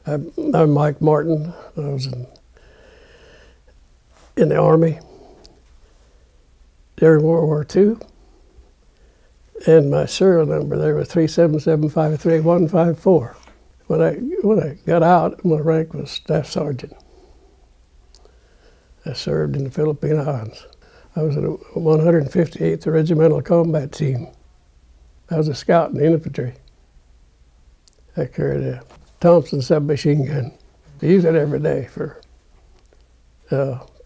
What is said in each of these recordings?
I'm Mike Martin. I was in the Army during World War II. And my serial number there was 377538154. When I got out, my rank was Staff Sergeant. I served in the Philippine Islands. I was in the 158th Regimental Combat Team. I was a scout in the infantry. I carried a Thompson submachine gun. I used it every day for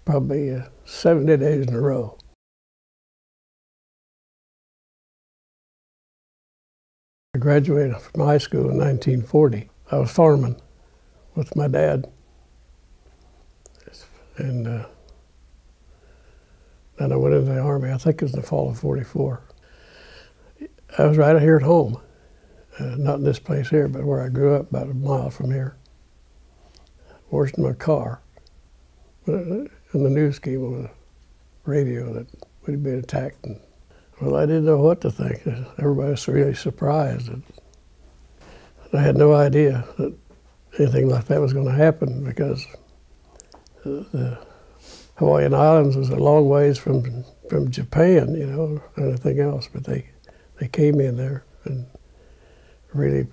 probably 70 days in a row. I graduated from high school in 1940. I was farming with my dad. And then I went into the Army. I think it was the fall of '44. I was right here at home. Not in this place here, but where I grew up, about a mile from here. Washing my car. And the news came on the radio that we'd been attacked. And, well, I didn't know what to think. Everybody was really surprised. I had no idea that anything like that was going to happen, because the Hawaiian Islands was a long ways from Japan, you know, or anything else. But they came in there and really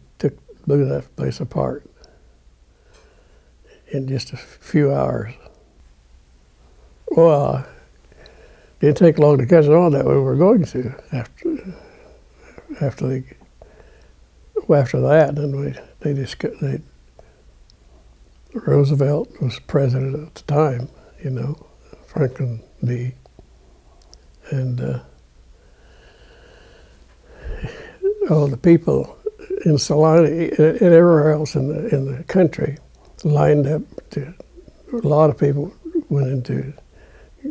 blew that place apart in just a few hours. Well, it didn't take long to catch on that we were going to. After that, then Roosevelt was president at the time, you know, Franklin D. And all the people in Salina and everywhere else in the country lined up a lot of people went in to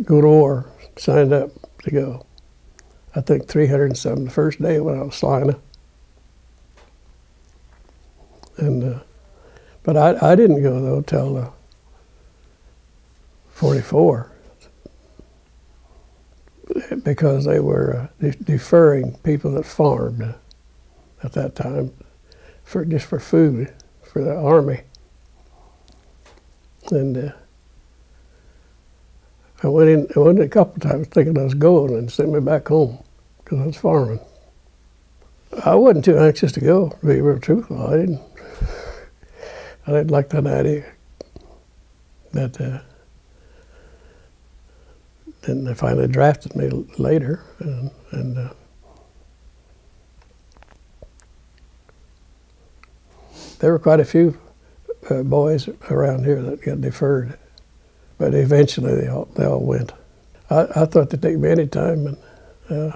go to war, signed up to go. I think 307 the first day when I was Salina. And but I didn't go though till '44, because they were deferring people that farmed at that time just for food for the Army. And I went in a couple of times thinking I was going, and sent me back home because I was farming. I wasn't too anxious to go, to be real truthful. I didn't like that idea. But then they finally drafted me later, and there were quite a few boys around here that got deferred, but eventually they all went. I thought they'd take me any time, and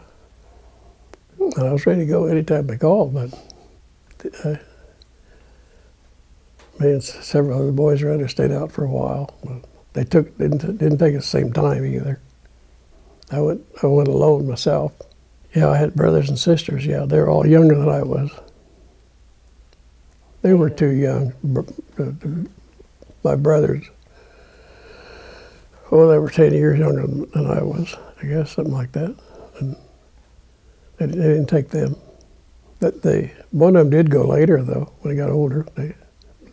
I was ready to go anytime they called, but me and several other boys around here stayed out for a while. But they didn't take us the same time either. I went alone myself. Yeah, I had brothers and sisters. Yeah, they were all younger than I was. They were too young. My brothers, they were 10 years younger than I was, I guess, something like that. And they didn't take them. But one of them did go later, though, when he got older. The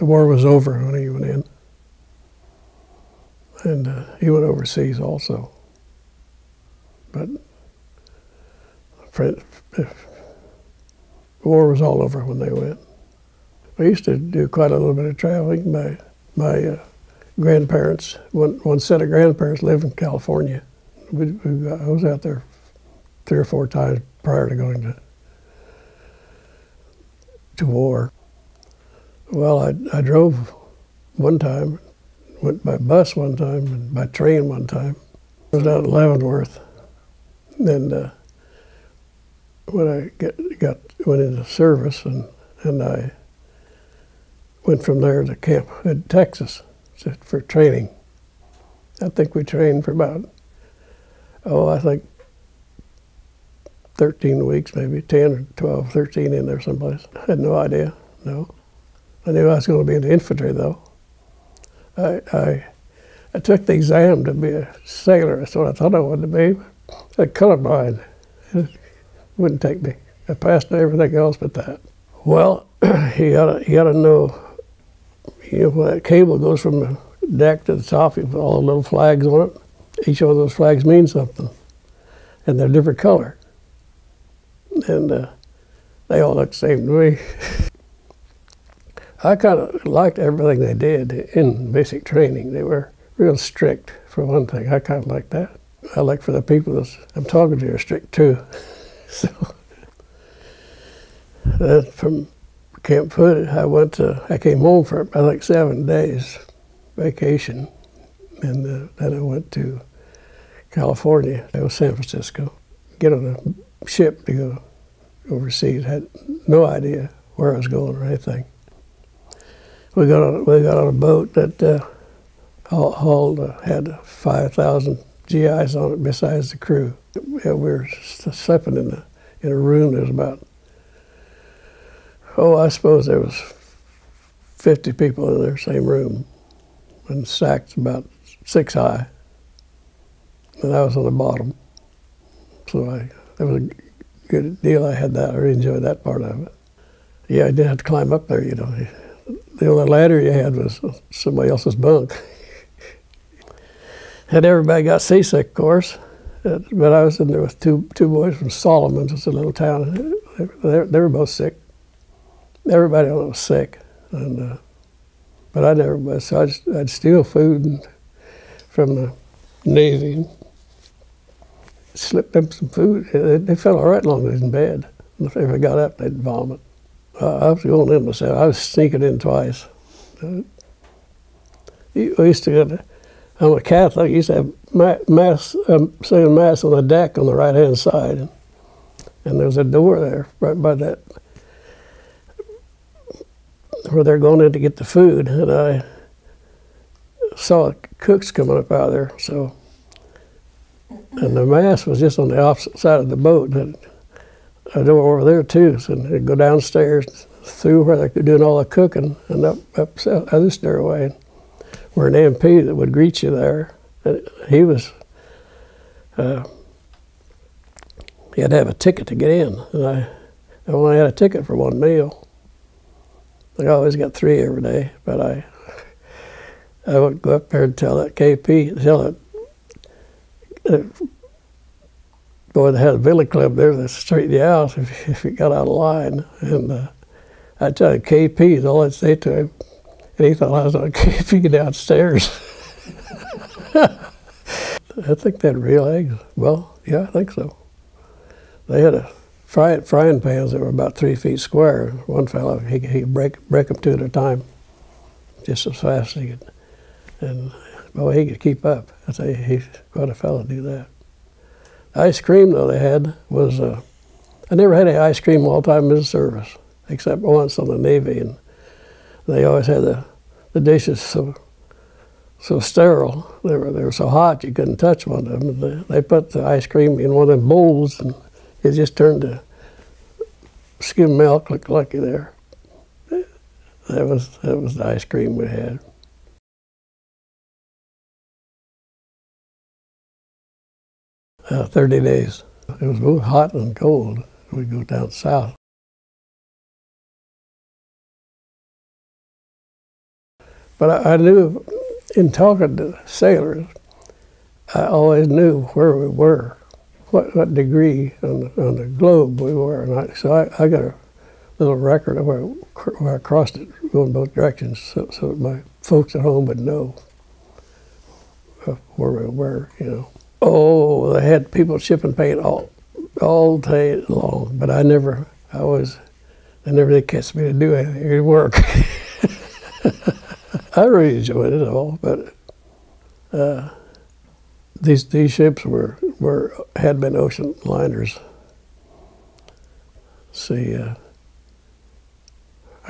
war was over when he went in. And he went overseas also. But the war was all over when they went. We used to do quite a little bit of traveling. My grandparents, one set of grandparents lived in California. I was out there 3 or 4 times prior to going to war. Well, I drove one time, went by bus one time, and by train one time. I was out at Leavenworth. And when I went into service, and I went from there to camp in Texas for training. I think we trained for about, I think 13 weeks, maybe 10 or 12, 13 in there someplace. I had no idea, no. I knew I was going to be in the infantry, though. I took the exam to be a sailor. That's what I thought I wanted to be. I was colorblind. It wouldn't take me. I passed everything else but that. Well, you gotta know You know, when that cable goes from the deck to the top, you put all the little flags on it. Each one of those flags means something, and they're different color. And they all look the same to me. I kind of liked everything they did in basic training. They were real strict, for one thing. I kind of liked that. I like for the people that I'm talking to are strict too. So from Camp Hood, I came home for, I think, 7 days vacation. And then I went to California. It was San Francisco. Get on a ship to go overseas. Had no idea where I was going or anything. We got on a boat that had 5,000 GIs on it besides the crew. We were sleeping in a room that was about, I suppose there was 50 people in the same room, and stacked about 6 high. And I was on the bottom. So it was a good deal. I had that. I really enjoyed that part of it. Yeah, I didn't have to climb up there, you know. The only ladder you had was somebody else's bunk. And everybody got seasick, of course. But I was in there with two boys from Solomon, just a little town. They were both sick. Everybody on it was sick. But I never was. So I'd steal food from the Navy and slip them some food. They felt all right long as they was in bed. If they ever got up, they'd vomit. I was going in myself. I was sneaking in twice. We used to go to, I'm a Catholic. I used to have mass, saying mass on the deck on the right-hand side. And there was a door there right by that, where they're going in to get the food. And I saw cooks coming up out of there. So, and the mass was just on the opposite side of the boat. And a door over there too, so they'd go downstairs through where they could do all the cooking and up the other stairway, where an MP that would greet you there. And he had to have a ticket to get in, and I only had a ticket for 1 meal. I always got 3 every day, but I would go up there and tell that KP, tell it. Boy, they had a billy club there that straightened you out if you got out of line. And I tell you, KP is all I'd say to him. And he thought I was on KP downstairs. I think they had real eggs. Well, yeah, I think so. They had frying pans that were about 3 feet square. One fellow, he could break them 2 at a time, just as fast as he could. And boy, he could keep up. I tell you, what a fellow to do that. Ice cream, though, they had was, I never had any ice cream all the time in the service, except once on the Navy, and they always had the dishes so sterile. They were so hot you couldn't touch one of them. They put the ice cream in one of them bowls, and it just turned to skim milk. Looked lucky there. That was the ice cream we had. 30 days. It was both hot and cold. We'd go down south. But I knew, in talking to sailors, I always knew where we were, what degree on the globe we were. And so I got a little record of where I crossed it, going both directions, so that my folks at home would know where we were, you know. Oh, they had people shipping paint all day long, but they never did catch me to do any work. I really enjoyed it all, but these ships had been ocean liners. See, I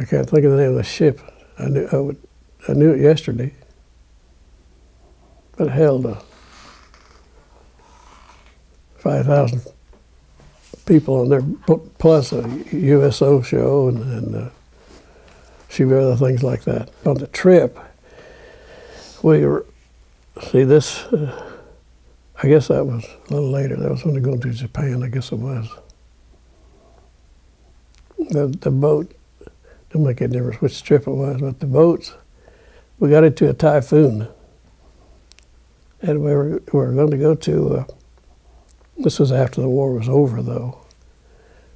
can't think of the name of the ship. I knew it yesterday, but it held 5,000 people on there, plus a USO show and a few other things like that. On the trip, we were, see this, I guess that was a little later. That was when we going to Japan, I guess it was. The boat, don't make any difference which trip it was, but the boats we got into a typhoon, and we were going to go to. This was after the war was over, though.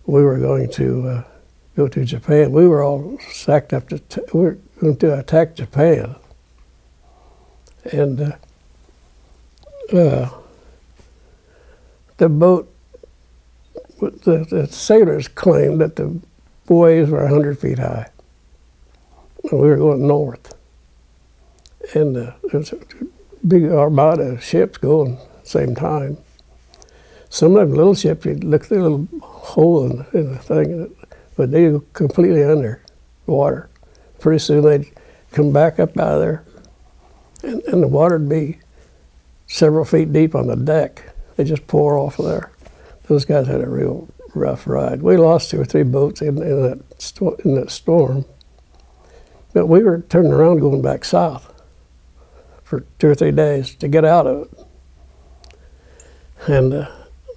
We were going to go to Japan. We were all sacked up to. We were going to attack Japan, and the boat. The sailors claimed that the waves were 100 feet high, and we were going north. And there was a big armada of ships going at the same time. Some of them little ships, you'd look through a little hole in the thing, but they were completely under water. Pretty soon they'd come back up out of there, and the water would be several feet deep on the deck. They just pour off of there. Those guys had a real rough ride. We lost 2 or 3 boats in that storm, but we were turning around going back south for 2 or 3 days to get out of it. And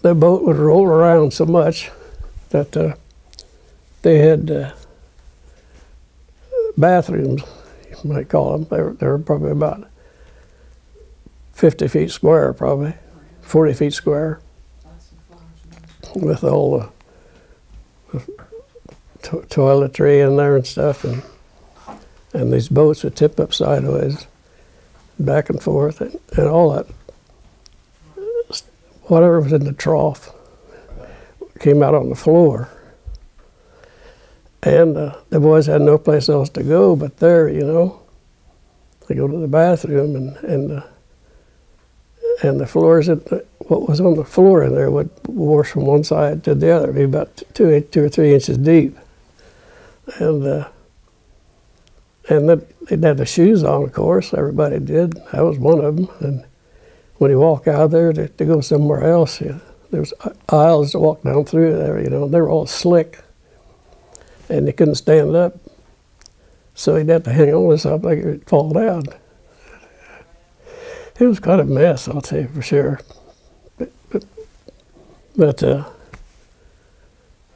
the boat would roll around so much that they had bathrooms, you might call them. They were probably about 50 feet square, probably 40 feet square, with all the toiletry in there and stuff, and these boats would tip up sideways, back and forth, and all that. Whatever was in the trough came out on the floor. And the boys had no place else to go but there, you know. They go to the bathroom, and the floors, what was on the floor in there would wash from one side to the other, be about 2 or 3 inches deep. And then they'd have the shoes on, of course, everybody did. I was one of them. And when you walk out there to go somewhere else, there was aisles to walk down through there, you know. They were all slick, and they couldn't stand up. So he'd have to hang on to something like it'd fall down. It was quite a mess, I'll tell you for sure. But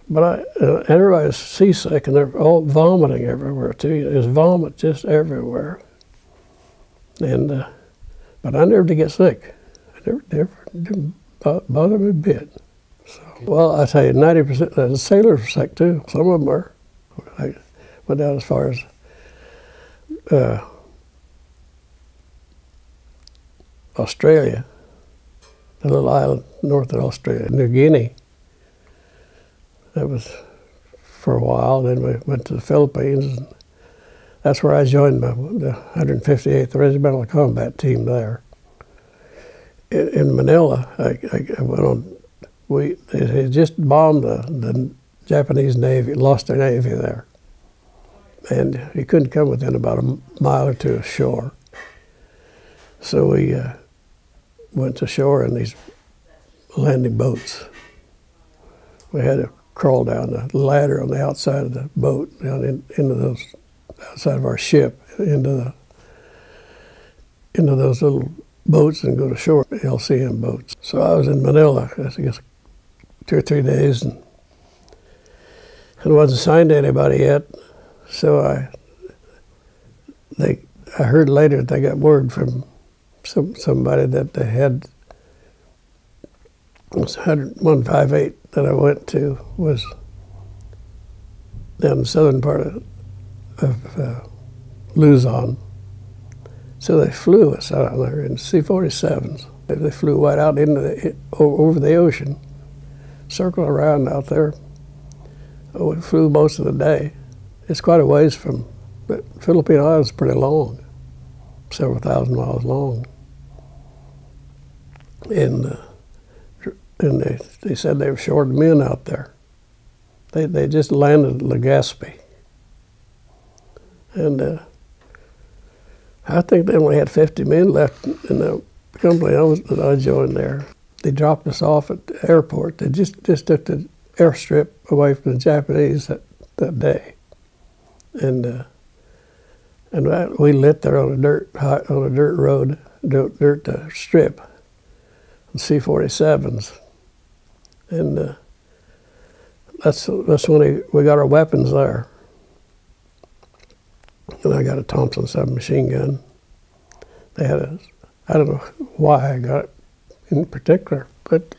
everybody was seasick, and they're all vomiting everywhere too. There's vomit just everywhere. And but I never did get sick. I never didn't bother me a bit. So, well, I tell you, 90% of the sailors were sick too. Some of them were. I went down as far as Australia, the little island north of Australia, New Guinea. That was for a while. Then we went to the Philippines. And that's where I joined the 158th Regimental Combat Team there. In Manila, I went on. They had just bombed the Japanese Navy, lost their Navy there. And you couldn't come within about a mile or 2 of shore. So we went to shore in these landing boats. We had to crawl down the ladder on the outside of the boat, down into those, outside of our ship, into those little boats and go to shore, LCM boats. So I was in Manila, I guess 2 or 3 days, and wasn't signed to anybody yet. So I heard later that they got word from somebody that they had, it was 158 that I went to, was down the southern part of Luzon. So they flew us out there in C-47s. They flew right out over the ocean, circled around out there. We flew most of the day. It's quite a ways from, but Philippine Islands is pretty long, several thousand miles long. And they said they were short of men out there. They just landed at Legazpi. And I think they only had 50 men left in the company that I joined there. They dropped us off at the airport. They just took the airstrip away from the Japanese that day. And we lit there on a dirt road, dirt strip, on C-47s. And that's when we got our weapons there. and I got a Thompson submachine gun. They had a, I don't know why I got it in particular, but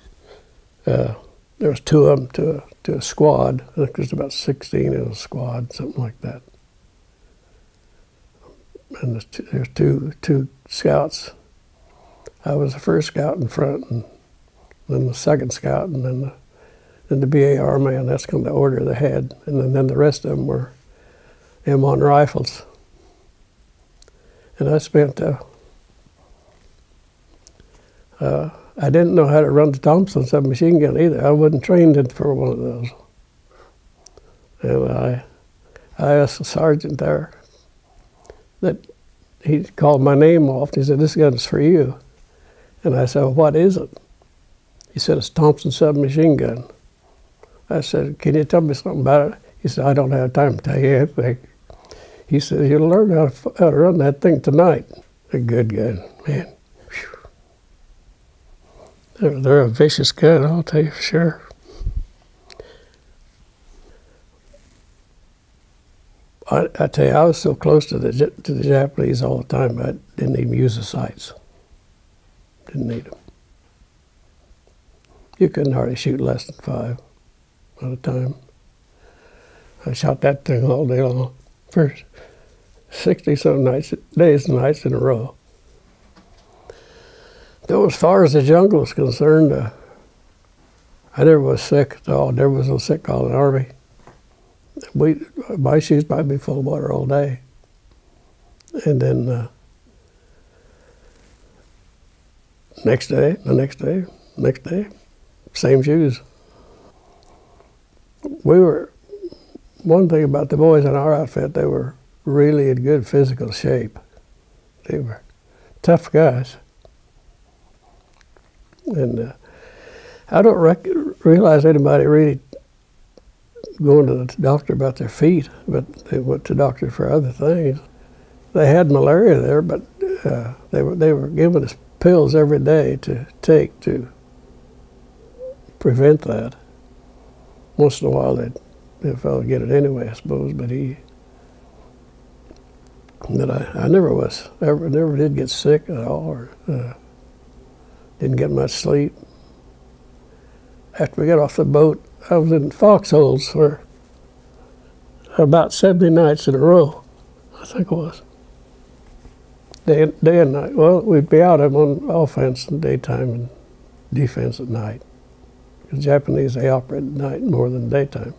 there was two of them to a squad. I think there's about 16 in a squad, something like that. And there's two scouts. I was the first scout in front, and then the second scout, and then the BAR man. That's kind of the order they had. And then the rest of them were M1 rifles. And I spent, I didn't know how to run the Thompson submachine gun either. I wasn't trained for one of those. And I asked the sergeant there that he called my name off. He said, "This gun's for you." And I said, "Well, what is it?" He said, "It's a Thompson submachine gun." I said, "Can you tell me something about it?" He said, "I don't have time to tell you anything." He said, "You'll learn how to run that thing tonight." A good gun, man. They're a vicious gun, I'll tell you for sure. I tell you, I was so close to the Japanese all the time, I didn't even use the sights. Didn't need them. You couldn't hardly shoot less than 5 at a time. I shot that thing all day long for 60-some days and nights in a row. Though as far as the jungle is concerned, I never was sick at all. Never was no sick call in the Army. My shoes might be full of water all day. And then next day, same shoes. One thing about the boys in our outfit, they were really in good physical shape. They were tough guys. And I don't realize anybody really going to the doctor about their feet, but they went to the doctor for other things. They had malaria there, but they were giving us pills every day to take to prevent that. Once in a while, the fellow would get it anyway, I suppose. But I never did get sick at all, or didn't get much sleep. After we got off the boat, I was in foxholes for about 70 nights in a row, I think it was. Day and night. Well, we'd be out on offense in the daytime and defense at night. The Japanese, they operate at night more than daytime.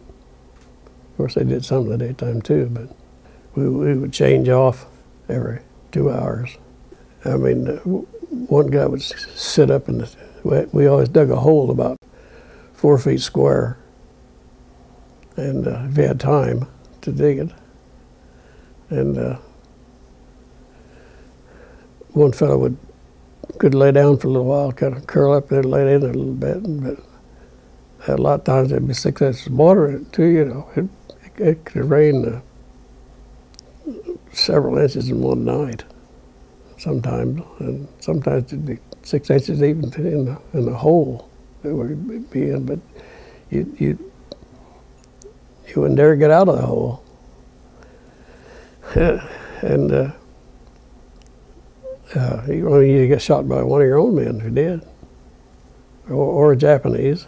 Of course, they did some in the daytime too, but we would change off every 2 hours. I mean, one guy would sit up in the, we always dug a hole about 4 feet square, and if he had time to dig it. And one fellow could lay down for a little while, kind of curl up there and lay in there a little bit. But a lot of times there'd be 6 inches of water in it too, you know. It could rain several inches in one night sometimes, and sometimes it'd be 6 inches even in the hole that we'd be in, but you wouldn't dare get out of the hole. And you get shot by one of your own men if you did, or a Japanese.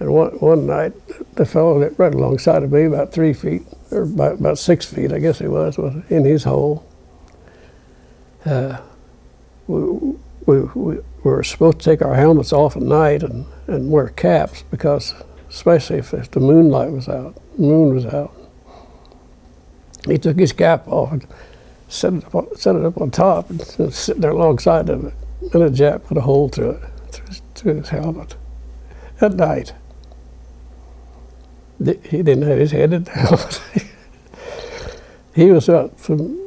And one night, the fellow that right alongside of me, about 3 feet, or about 6 feet, I guess he was in his hole. We were supposed to take our helmets off at night and wear caps, because especially if the moonlight was out, the moon was out. He took his cap off and set it up on top and sitting there alongside of it. And a Jap put a hole through it, through his helmet at night. He didn't have his head in the helmet. He was up from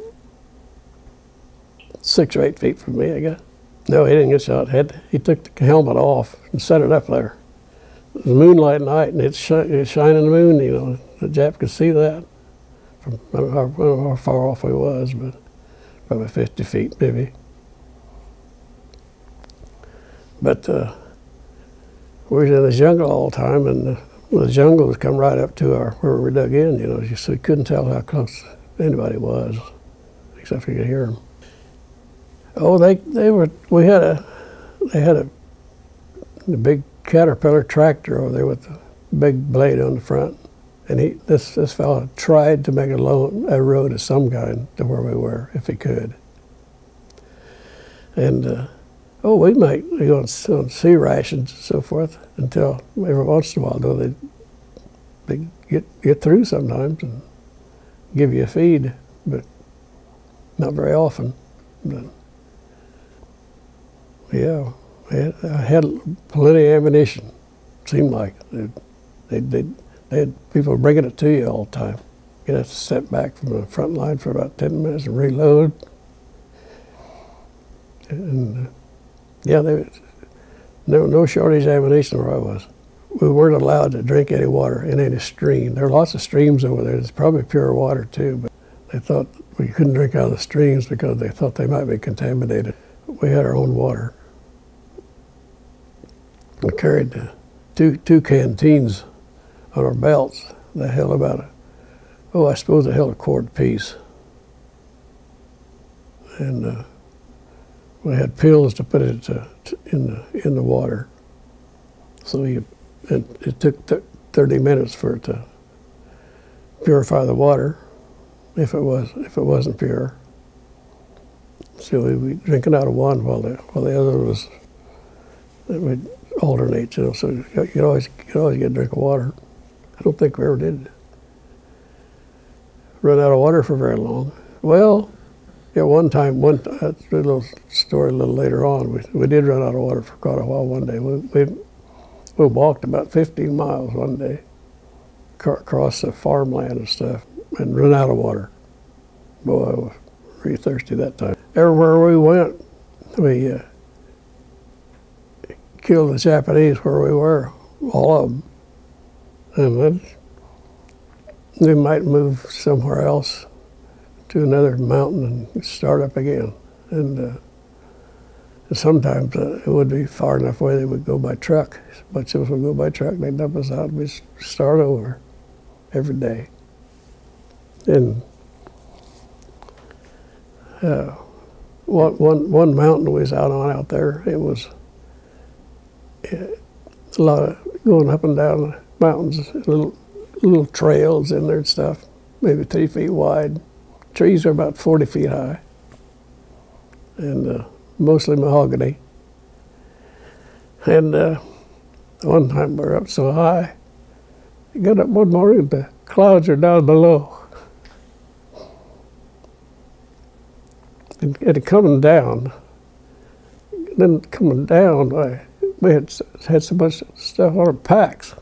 6 or 8 feet from me, I guess. No, he didn't get shot. He took the helmet off and set it up there. It was moonlight night, and it's shining the moon, you know. The Jap could see that from how far off he was, but probably 50 feet, maybe. But we was in the jungle all the time, and the jungle was come right up to where we dug in, you know, so you couldn't tell how close anybody was, except you could hear them. Oh, they were. They had a big Caterpillar tractor over there with a big blade on the front, and this fellow tried to make a road of some kind to where we were if he could. And we might be on sea rations and so forth until every once in a while, though, they get through sometimes and give you a feed, but not very often. But yeah, I had plenty of ammunition. Seemed like they had people bringing it to you all the time. You'd have to step back from the front line for about 10 minutes and reload. And yeah, no shortage of ammunition where I was. We weren't allowed to drink any water in any stream. There are lots of streams over there. There's probably pure water too, but they thought we couldn't drink out of the streams because they thought they might be contaminated. We had our own water. We carried two canteens on our belts that held about I suppose they held a quart apiece. And we had pills to put it in the water. So it took 30 minutes for it to purify the water, if it wasn't pure. So we'd drinking out of one while the other was. We'd alternate, so you could always get a drink of water. I don't think we ever did run out of water for very long. Well, yeah, one time, a little story a little later on, we did run out of water for quite a while one day. We walked about 15 miles one day across the farmland and stuff and run out of water. Boy, I was really thirsty that time. Everywhere we went, we killed the Japanese where we were, all of them. And then we might move somewhere else to another mountain and start up again. And sometimes it would be far enough away they would go by truck. But if we go by truck, they'd dump us out and we'd start over every day. And one mountain we was out there, it was a lot of going up and down the mountains, little trails in there and stuff, maybe 3 feet wide. Trees are about 40 feet high, and mostly mahogany. And one time we were up so high, I got up one morning, the clouds are down below. And coming down, we had so much stuff on our packs,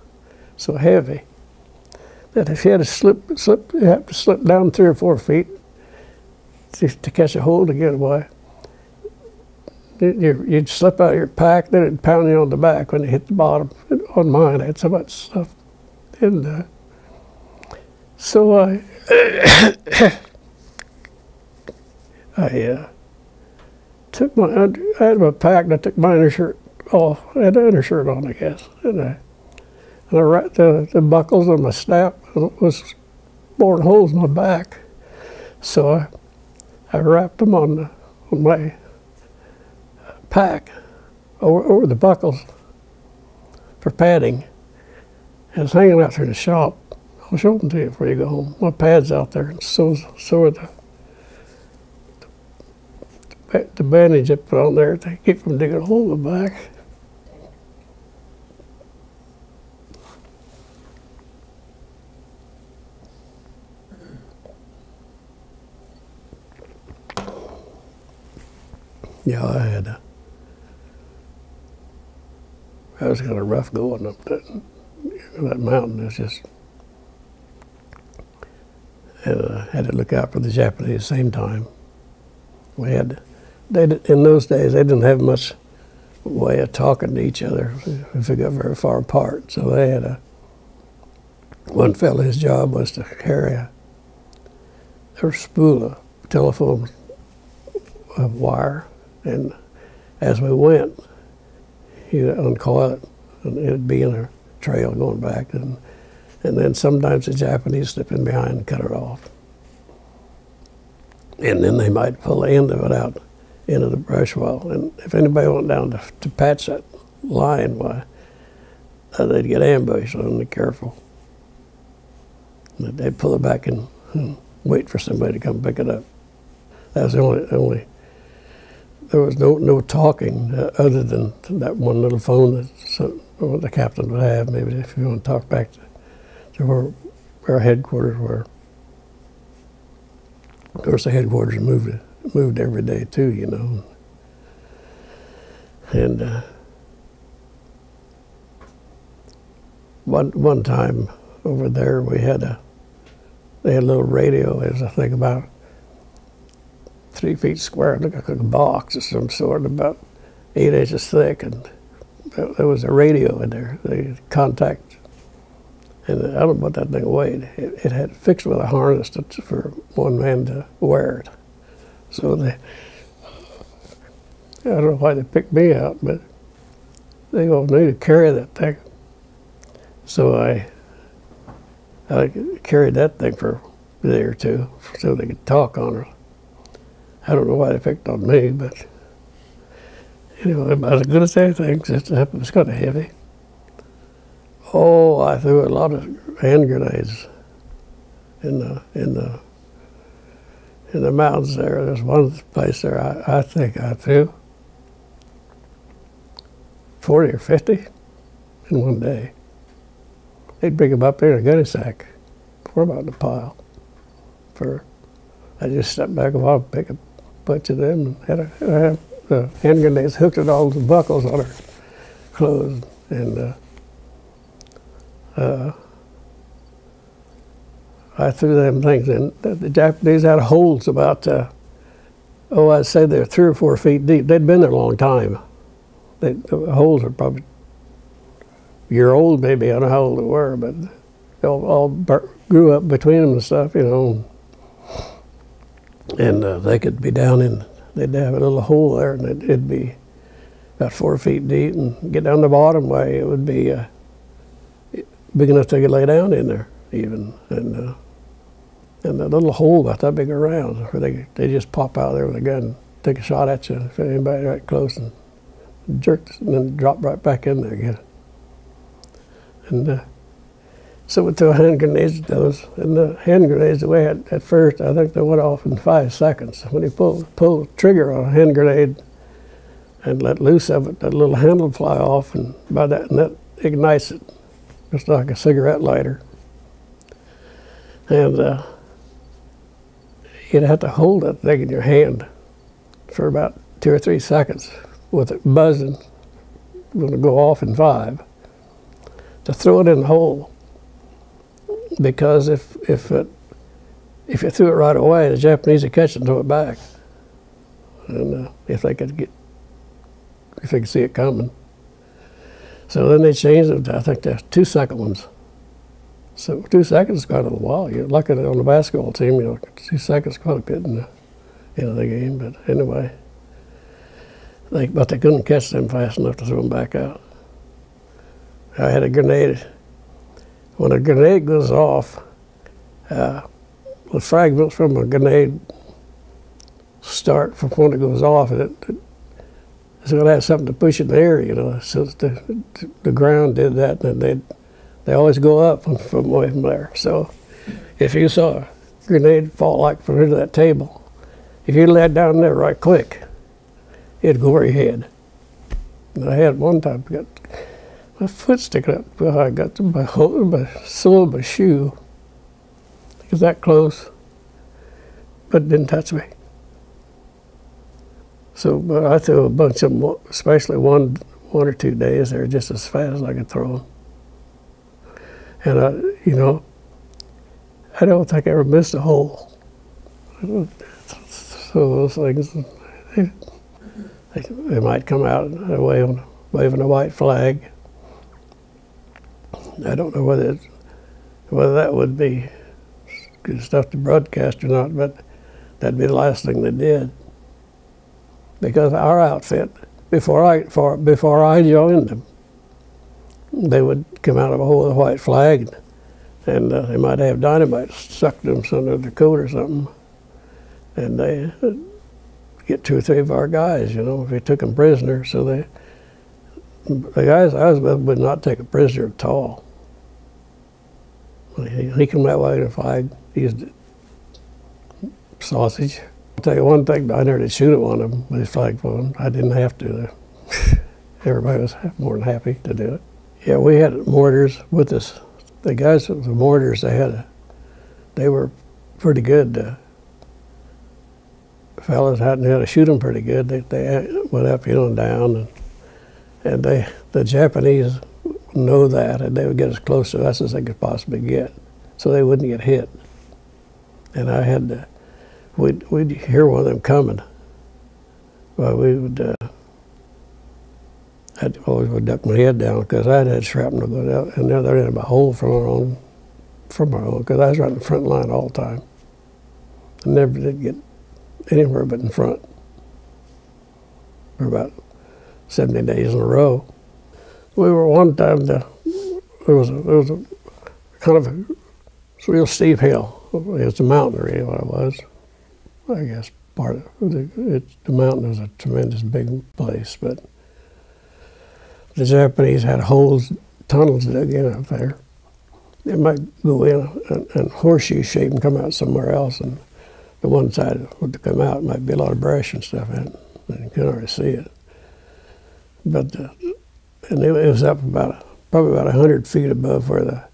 so heavy, that if you had to slip, you have to slip down 3 or 4 feet to catch a hold to get away. You'd slip out of your pack, then it'd pound you on the back when you hit the bottom. On mine, I had so much stuff. And so I took I had my pack and I took my undershirt off. I had an undershirt on, I guess. And I wrapped the buckles on my snap was boring holes in my back. So I wrapped them on my pack over the buckles for padding. And it's hanging out there in the shop. I'll show them to you before you go home. My pad's out there, and so are the bandage I put on there to keep from digging a hole in my back. Yeah, I was kind of rough going up that mountain. It's just, and I had to look out for the Japanese at the same time. In those days, they didn't have much way of talking to each other if they got very far apart. So they had one fellow, his job was to carry a spool of telephone wire, and as we went, he'd uncoil it, and it'd be in a trail going back, and then sometimes the Japanese slip in behind and cut it off. and then they might pull the end of it out into the brush wall. And if anybody went down to patch that line, why, they'd get ambushed, so they'd be careful. They'd pull it back and wait for somebody to come pick it up. That was the only there was no talking other than that one little phone that the captain would have, maybe if you want to talk back to where our headquarters were. Of course, the headquarters moved every day too, you know. And one time over there, they had a little radio. It was, I think, about 3 feet square, looked like a box of some sort, about 8 inches thick, and there was a radio in there, the contact. And I don't know what that thing weighed. It had fixed with a harness for one man to wear it. So I don't know why they picked me out, but they all knew to carry that thing. So I carried that thing for a day or two so they could talk on it. I don't know why they picked on me, but anyway, about as good as anything, just it was kind of heavy. Oh, I threw a lot of hand grenades in the mountains there. There's one place there I think I threw 40 or 50 in one day. They'd bring them up there in a gunny sack, pour them out in a pile. I just stepped back a while, pick a bunch of them, and had the hand grenades hooked at all the buckles on her clothes, and I threw them things in. The Japanese had holes about, I'd say they're 3 or 4 feet deep. They'd been there a long time. The holes are probably a year old, maybe. I don't know how old they were, but they all grew up between them and stuff, you know. And they could be down in, they'd have a little hole there, and it'd be about 4 feet deep, and get down the bottom way, it would be big enough they could lay down in there, even. And that little hole about that big around, where they just pop out there with a gun, take a shot at you if anybody right close, and jerk, and then drop right back in there again. And so we threw hand grenades at those, and the hand grenades that we had at first, I think they went off in 5 seconds. When you pull the trigger on a hand grenade and let loose of it, that little handle fly off, and that ignites it, just like a cigarette lighter. And you'd have to hold that thing in your hand for about 2 or 3 seconds with it buzzing, going to go off in 5, to throw it in the hole. Because if you threw it right away, the Japanese would catch it and throw it back. And if they could see it coming. So then they changed them to, I think, the 2-second ones. So 2 seconds is quite a little while. You're lucky on the basketball team, you know, 2 seconds is quite a bit in the game. But anyway, but they couldn't catch them fast enough to throw them back out. I had a grenade. When a grenade goes off, the fragments from a grenade start from when it goes off. It's going to have something to push in the air, you know. So the ground did that, and they always go up from away from there. So if you saw a grenade fall like from under that table, if you laid down there right quick, it'd go over your head. And I had one time got my foot sticking up. Well, I got to my sole of my shoe. It was that close, but it didn't touch me. So, but I threw a bunch of them, especially one or 2 days there, just as fast as I could throw them. And you know, I don't think I ever missed a hole. So those things, they might come out waving a white flag. I don't know whether that would be good stuff to broadcast or not, but that'd be the last thing they did. Because our outfit, before I joined them, they would come out of a hole with a white flag, and they might have dynamite stuck to them under their coat or something. and they get 2 or 3 of our guys, you know, if they took them prisoner. So the guys I was with would not take a prisoner at all. He come that way, and if I used sausage. I'll tell you one thing, I never did shoot at one of them with his flagpole. I didn't have to. Everybody was more than happy to do it. Yeah, we had mortars with us. The guys with the mortars, they were pretty good. Fellas had to shoot them pretty good. They went up, you know, and down, and the Japanese know that, and they would get as close to us as they could possibly get, so they wouldn't get hit. And I had to, we'd hear one of them coming. Well, we would, I'd always would duck my head down because I had shrapnel go down, and they're in a hole from our own, because I was right in the front line all the time. I never did get anywhere but in front for about 70 days in a row. We were one time, there was a kind of a real steep hill. It was a mountain, really, what it was. I guess part of it, the mountain was a tremendous big place, but the Japanese had holes, tunnels dug in up there. They might go in and horseshoe shape and come out somewhere else, and the one side would come out might be a lot of brush and stuff in it, and you couldn't already see it. But and it was up probably about 100 feet above where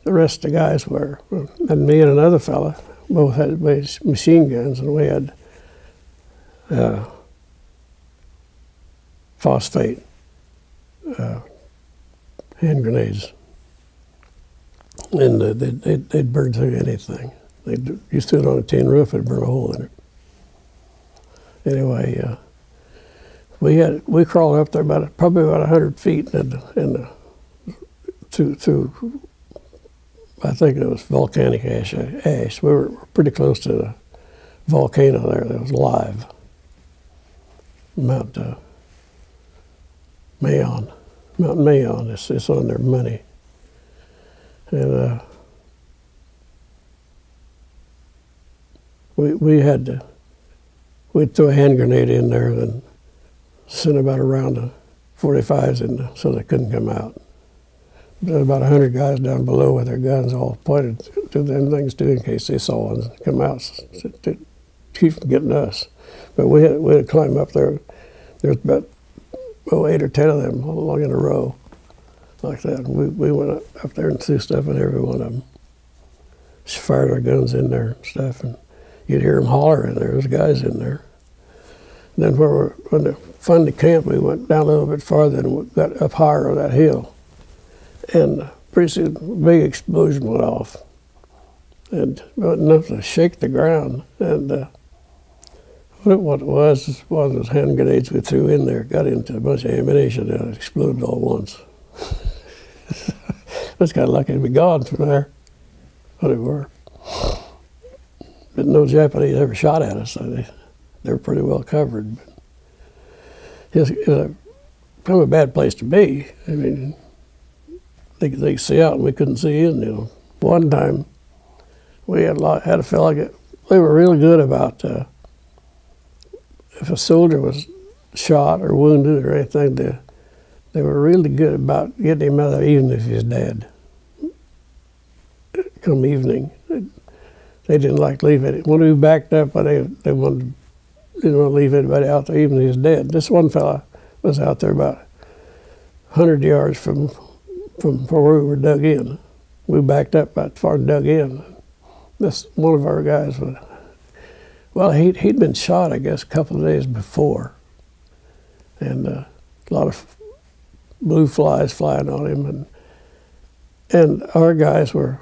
the rest of the guys were. And me and another fella both had machine guns, and we had phosphate hand grenades. And they'd burn through anything. You stood on a tin roof, it'd burn a hole in it. Anyway, we crawled up there probably about 100 feet through I think it was volcanic ash. We were pretty close to the volcano there that was live. Mount Mayon. Mount Mayon, it's on their money. And we'd throw a hand grenade in there and send about a round of 45s in so they couldn't come out. There were about 100 guys down below with their guns all pointed to them things too, in case they saw one come out to keep from getting us. But we had to climb up there. There was about 8 or 10 of them along in a row like that. And we went up there and threw stuff at every one of them. Just fired our guns in there and stuff, and you'd hear them holler in there. There was guys in there. And then when they finally camped, we went down a little bit farther and got up higher on that hill. And pretty soon, a big explosion went off, and about enough to shake the ground. And what it was one of those hand grenades we threw in there got into a bunch of ammunition and it exploded all at once. I was kind of lucky to be gone from there, what it were. But no Japanese ever shot at us, so they were pretty well covered. But it was kind of a bad place to be. I mean, they could see out and we couldn't see in, you know. One time, we had a fella they were really good about if a soldier was shot or wounded or anything, they were really good about getting him out of there even if he was dead. Come evening, they didn't like to leave it. When we backed up, they didn't want to leave anybody out there even if he was dead. This one fella was out there about 100 yards from where we were dug in. We backed up about far and dug in. This one of our guys he'd been shot, I guess, a couple of days before, and a lot of blue flies flying on him, and our guys were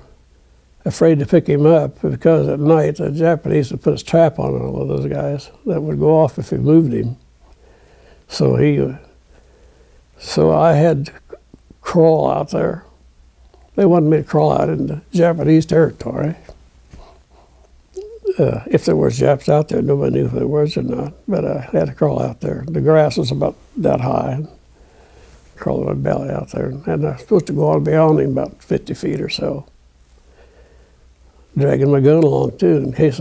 afraid to pick him up because at night the Japanese would put a trap on all of those guys that would go off if we moved him. So I had to crawl out there. They wanted me to crawl out into Japanese territory. If there was Japs out there, nobody knew if there was or not, but I had to crawl out there. The grass was about that high. Crawl my belly out there, and I was supposed to go on beyond him about 50 feet or so, dragging my gun along too in case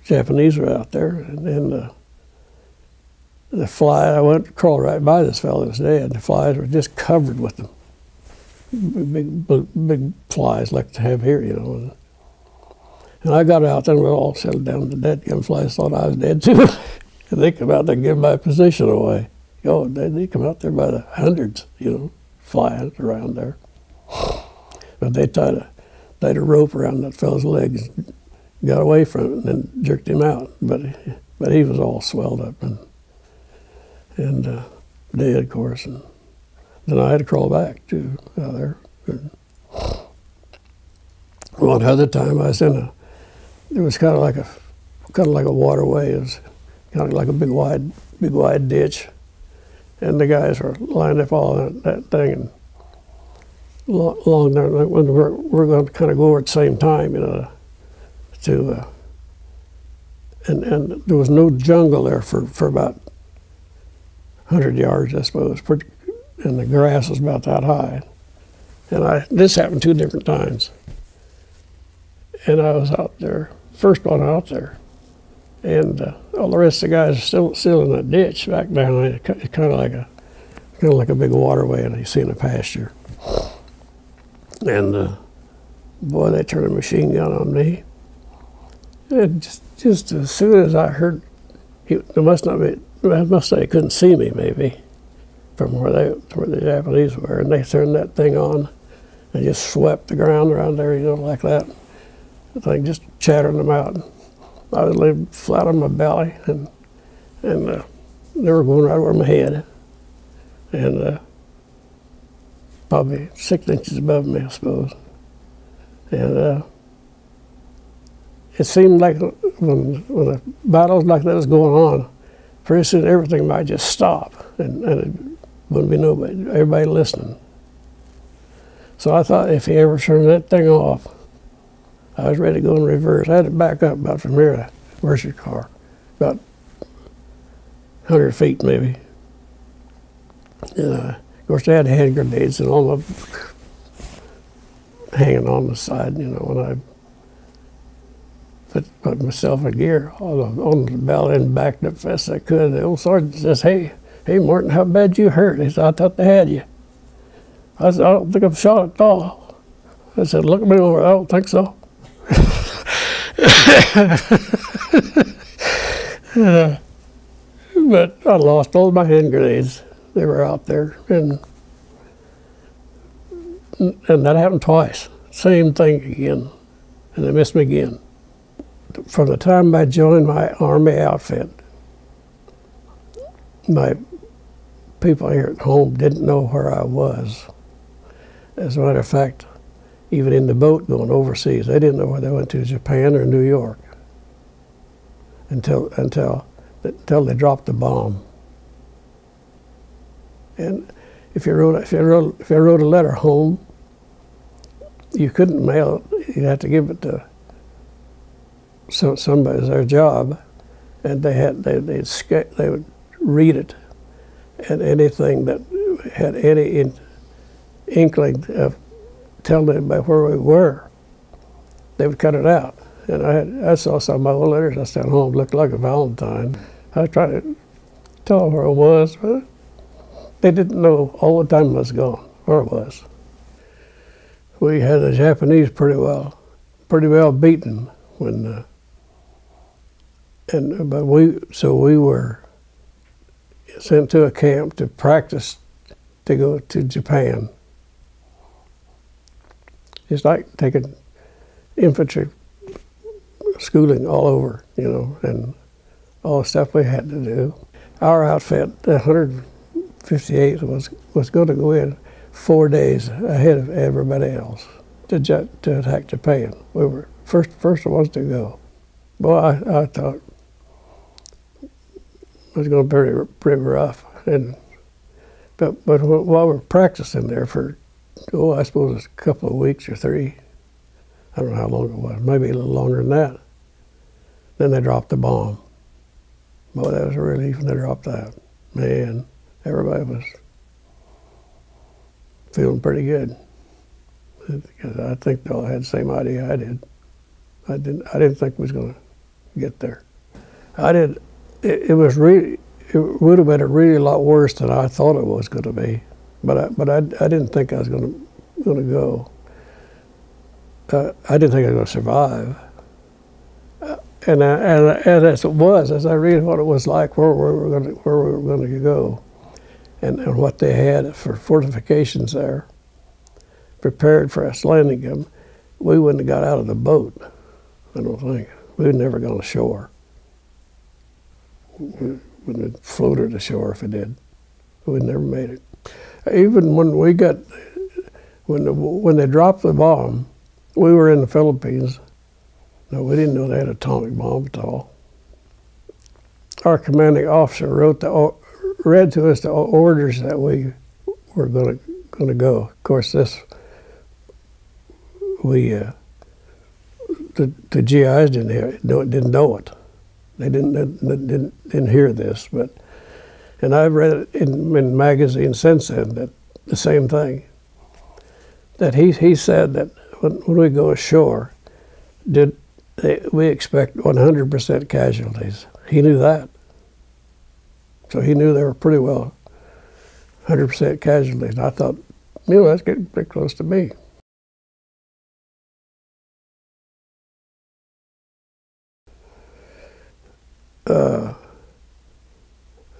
Japanese were out there, and the fly. I went to crawl right by this fellow that's dead. The flies were just covered with them, big flies like they have here, you know. And I got out there, and we all settled down. The dead young flies thought I was dead too, and they come out there and give my position away. Oh, they come out there by the hundreds, you know, flying around there. But they tied a rope around that fellow's legs, got away from it, and then jerked him out. But he was all swelled up and dead, of course. And then I had to crawl back too out there. And one other time, I was it was kind of like a waterway. It was kind of like a big wide ditch, and the guys were lined up all that thing and along there. When we're going to kind of go over at the same time, you know, and there was no jungle there for about 100 yards, I suppose, and the grass was about that high. And this happened 2 different times. And I was out there, first one out there, and all the rest of the guys are still in that ditch back down. It's kind of like a big waterway, and you see in a pasture. And boy, they turned a machine gun on me. And just as soon as I heard, they must say they couldn't see me maybe from where the Japanese were, and they turned that thing on and just swept the ground around there, you know, like that. The thing just chattering them out. I was laying flat on my belly, and they were going right over my head, and probably 6 inches above me, I suppose. And it seemed like when a battle like that was going on, pretty soon everything might just stop, and it wouldn't be everybody listening. So I thought if he ever turned that thing off, I was ready to go in reverse. I had to back up about from here to where's your car, about 100 feet maybe. And of course they had hand grenades and all of them hanging on the side, you know, when I put myself in gear on the belly and backed up fast as I could. The old sergeant says, hey Martin, how bad you hurt? He said, I thought they had you. I said, I don't think I'm shot at all. I said, look at me over, I don't think so. But I lost all my hand grenades. They were out there, and that happened twice. Same thing again, and they missed me again. From the time I joined my Army outfit, my people here at home didn't know where I was. As a matter of fact, even in the boat going overseas, they didn't know where they went to, Japan or New York, until they dropped the bomb. And if you wrote a letter home, you couldn't mail it. You'd have to give it to somebody's their job, and they would read it, and anything that had any inkling of telling anybody where we were, they would cut it out. And I saw some of my old letters I sent home looked like a Valentine. I tried to tell them where I was, but they didn't know all the time I was gone, where I was. We had the Japanese pretty well beaten when, but we were sent to a camp to practice to go to Japan. It's like taking infantry schooling all over, you know, and all the stuff we had to do. Our outfit, the 158th, was going to go in 4 days ahead of everybody else to attack Japan. We were first ones to go. Boy, I thought it was going to be pretty rough. But while we were practicing there for, I suppose a couple of weeks or 3, I don't know how long it was, maybe a little longer than that, then they dropped the bomb. Boy, that was a relief when they dropped that. Man, everybody was feeling pretty good. Because I think they all had the same idea I did. I didn't think we was going to get there. I did. It was really. It would have been a really lot worse than I thought it was going to be, but I didn't think I was going to go. I didn't think I was going to survive. And as it was, as I read what it was like, where we were going to go, and what they had for fortifications there, prepared for us landing them, we wouldn't have got out of the boat. I don't think we'd never gone ashore. We wouldn't have floated ashore if it did. We'd never made it. Even when we got, when they dropped the bomb, we were in the Philippines. No, we didn't know they had an atomic bomb at all. Our commanding officer read to us the orders that we were going to go. Of course, the GIs didn't know it. They didn't hear this, and I've read it in magazines since then, that the same thing. That he said that when we go ashore, we expect 100% casualties. He knew that. So he knew they were pretty well 100% casualties. And I thought, that's getting pretty close to me.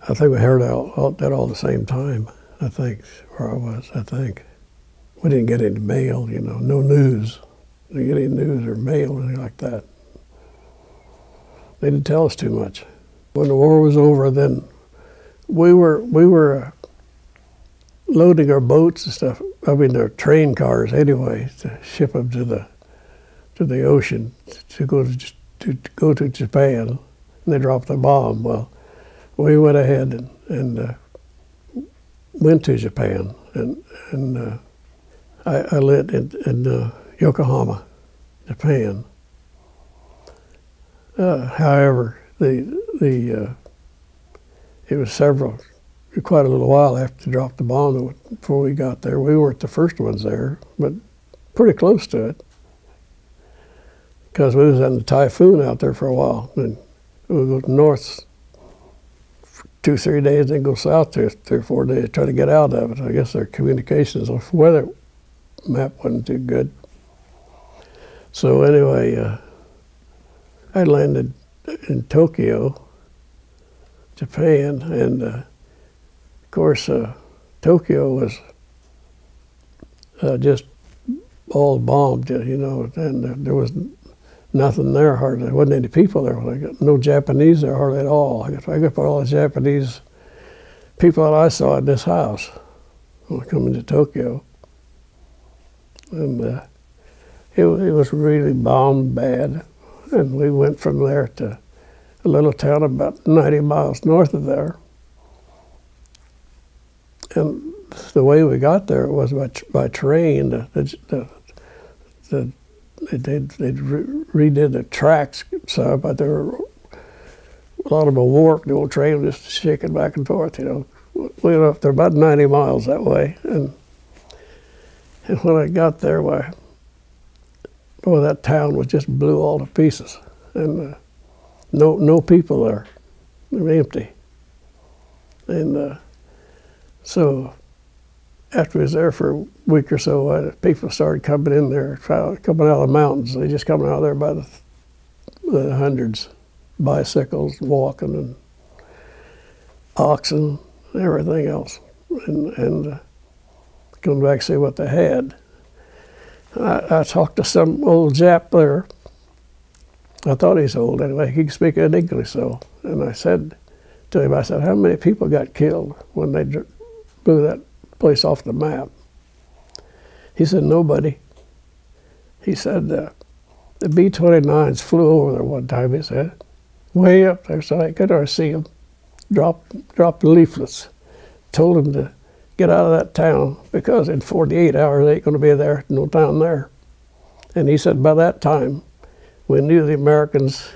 I think we heard that all at the same time, I think, where I was, I think. We didn't get any mail, no news. We didn't get any news or mail or anything like that. They didn't tell us too much. When the war was over, then we were loading our boats and stuff, our train cars anyway, to ship them to the ocean to go to Japan, and they dropped the bomb. Well, we went ahead and went to Japan, and I lived in Yokohama, Japan. However, it was quite a little while after they dropped the bomb before we got there. We weren't the first ones there, but pretty close to it, because we was in the typhoon out there for a while, and we would go north for 2-3 days, then go south 3 or 4 days, try to get out of it. I guess their communications or weather map wasn't too good. So anyway, I landed in Tokyo, Japan, and of course Tokyo was just all bombed, and there was nothing there hardly. There wasn't any people there. No Japanese there hardly at all. I could put all the Japanese people that I saw in this house when I come into Tokyo. And it was really bombed bad. And we went from there to a little town about 90 miles north of there. And the way we got there was by train. They redid the tracks some, but there were a lot of them warped. The old train was just shaking back and forth, We went up there about 90 miles that way. And when I got there, that town was just blew all to pieces, and no people there. They were empty. And so after I was there for a week or so, people started coming in there, coming out of the mountains. They just coming out there by the hundreds, bicycles, walking, and oxen, and everything else, and coming back to see what they had. I talked to some old Jap there. I thought he's old anyway. He could speak English, so. And I said to him, how many people got killed when they blew that place off the map? He said, nobody. He said, the B-29s flew over there one time, he said, way up there, so I could hardly see them. Dropped leaflets, told them to get out of that town, because in 48 hours they ain't going to be there, no town there. And he said by that time, we knew the Americans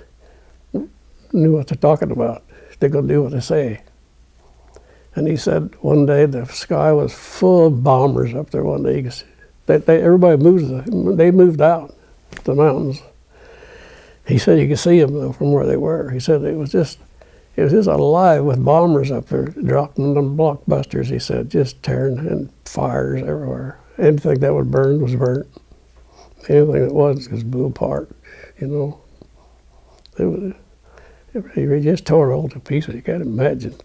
knew what they're talking about. They're going to do what they say. And he said one day the sky was full of bombers up there one day. Everybody moved, they moved out the mountains. He said you could see them though from where they were. He said it was just alive with bombers up there dropping them blockbusters. He said just tearing and fires everywhere. Anything that would burn was burnt. Anything that wasn't blew apart. You know, it just tore it all to pieces. You can't imagine.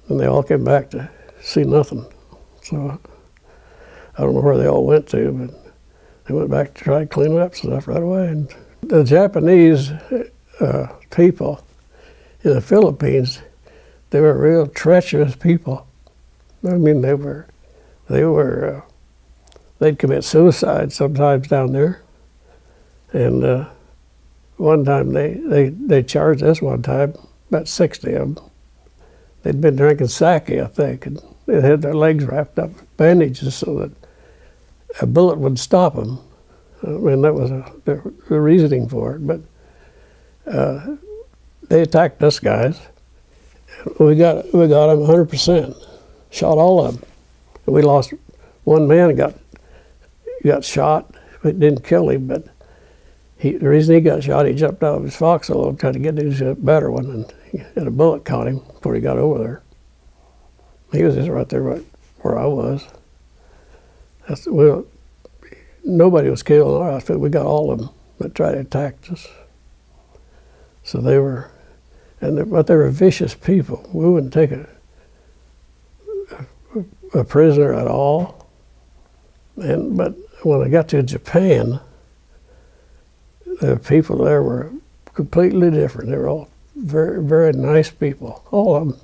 And they all came back to see nothing. So I don't know where they all went to, but they went back to try to clean up stuff right away. And the Japanese people in the Philippines, they were real treacherous people. I mean, they'd commit suicide sometimes down there. And one time they charged us one time, about 60 of them. They'd been drinking sake, I think, and they had their legs wrapped up with bandages so that a bullet would stop them. I mean, that was the reasoning for it. But they attacked us guys. We got them 100%. Shot all of them. We lost one man got shot. It didn't kill him, but the reason he got shot, he jumped out of his foxhole and tried to get his better one, and a bullet caught him before he got over there. He was just right there, right where I was. Nobody was killed in our outfit. We got all of them that tried to attack us. So they were, but they were vicious people. We wouldn't take a prisoner at all. But when I got to Japan, the people there were completely different. They were all very, very nice people, all of them.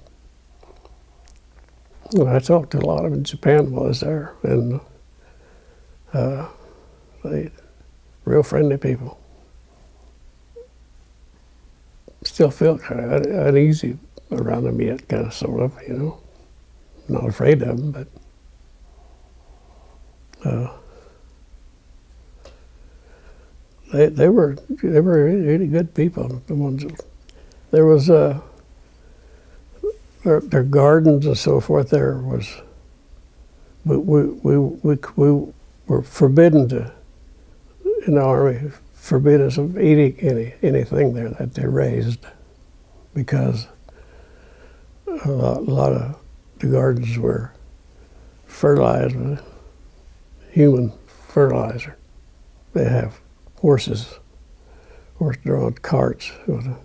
And I talked to a lot of them in Japan while I was there, and they real friendly people. Still feel kind of uneasy around them yet, kind of, sort of, you know. Not afraid of them, but they were really, really good people. The ones there was their gardens and so forth. There was we were forbidden to, in the Army, forbid us from eating anything there that they raised, because a lot of the gardens were fertilized with human fertilizer. They have horse-drawn carts with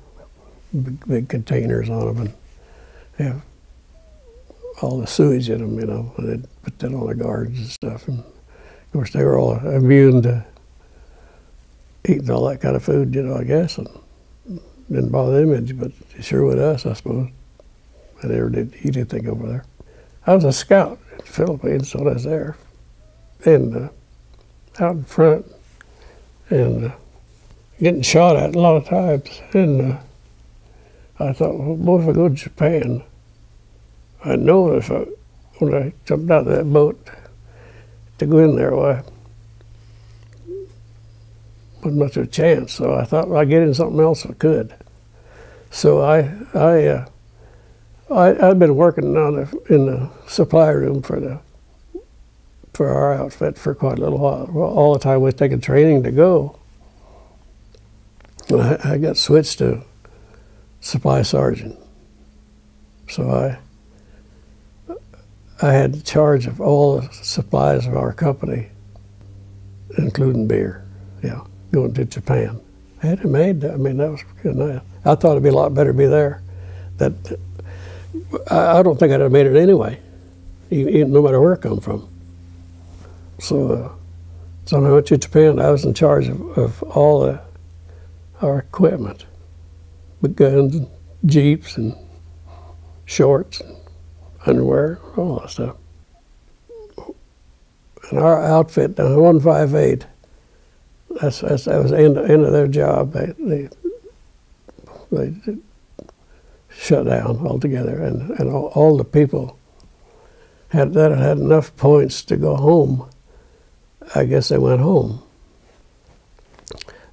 big containers on them, and they have all the sewage in them, you know, and they'd put that on the gardens and stuff. And of course, they were all immune to eating all that kind of food, you know, I guess, and didn't bother them, but it sure would us, I suppose. I never did eat anything over there. I was a scout in the Philippines, so I was there, and out in front, and getting shot at a lot of times. And I thought, well, boy, if I go to Japan, I know when I jumped out of that boat to go in there, well, wasn't much of a chance. So I thought, well, I'd get in something else if I could. So I'd been working in the supply room for our outfit for quite a little while. Well, all the time we was taking training to go. I got switched to supply sergeant. So I had charge of all the supplies of our company, including beer, yeah, going to Japan. I had it made. I mean, that was good nice. I thought it'd be a lot better to be there. I don't think I'd have made it anyway, even no matter where I come from. So when I went to Japan, I was in charge of all our equipment, with guns and jeeps and shorts and underwear, all that stuff. And our outfit, 158, that was the end of their job. They shut down altogether, and all the people had enough points to go home. I guess they went home.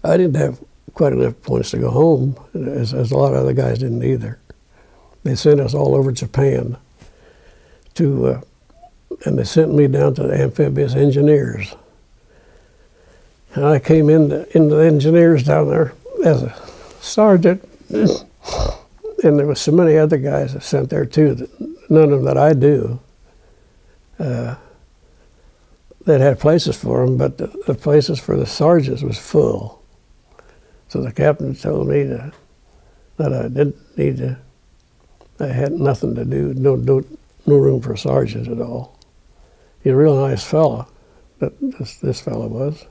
I didn't have quite enough points to go home, as a lot of other guys didn't either. They sent us all over Japan and they sent me down to the amphibious engineers. And I came into the engineers down there as a sergeant, and there was so many other guys that sent there too, that none of them that I do. They'd had places for them, but the places for the sergeants was full. So the captain told me that I didn't need to, I had nothing to do, no room for a sergeant at all. He's a real nice fellow, this fellow was.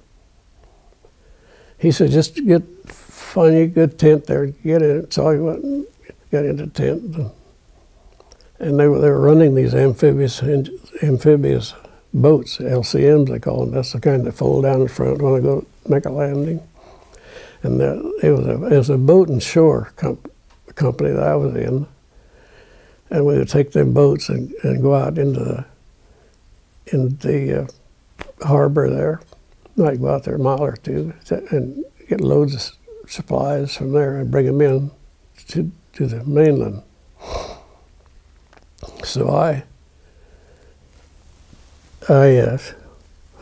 He said, just find you a good tent there, get in it. So I went and got in the tent. And they were running these amphibious boats, LCMs they call them. That's the kind that fold down in front when I go make a landing. And it was a boat and shore company that I was in. And we would take them boats and go out into the harbor there. Might go out there a mile or two and get loads of supplies from there and bring them in to the mainland. So I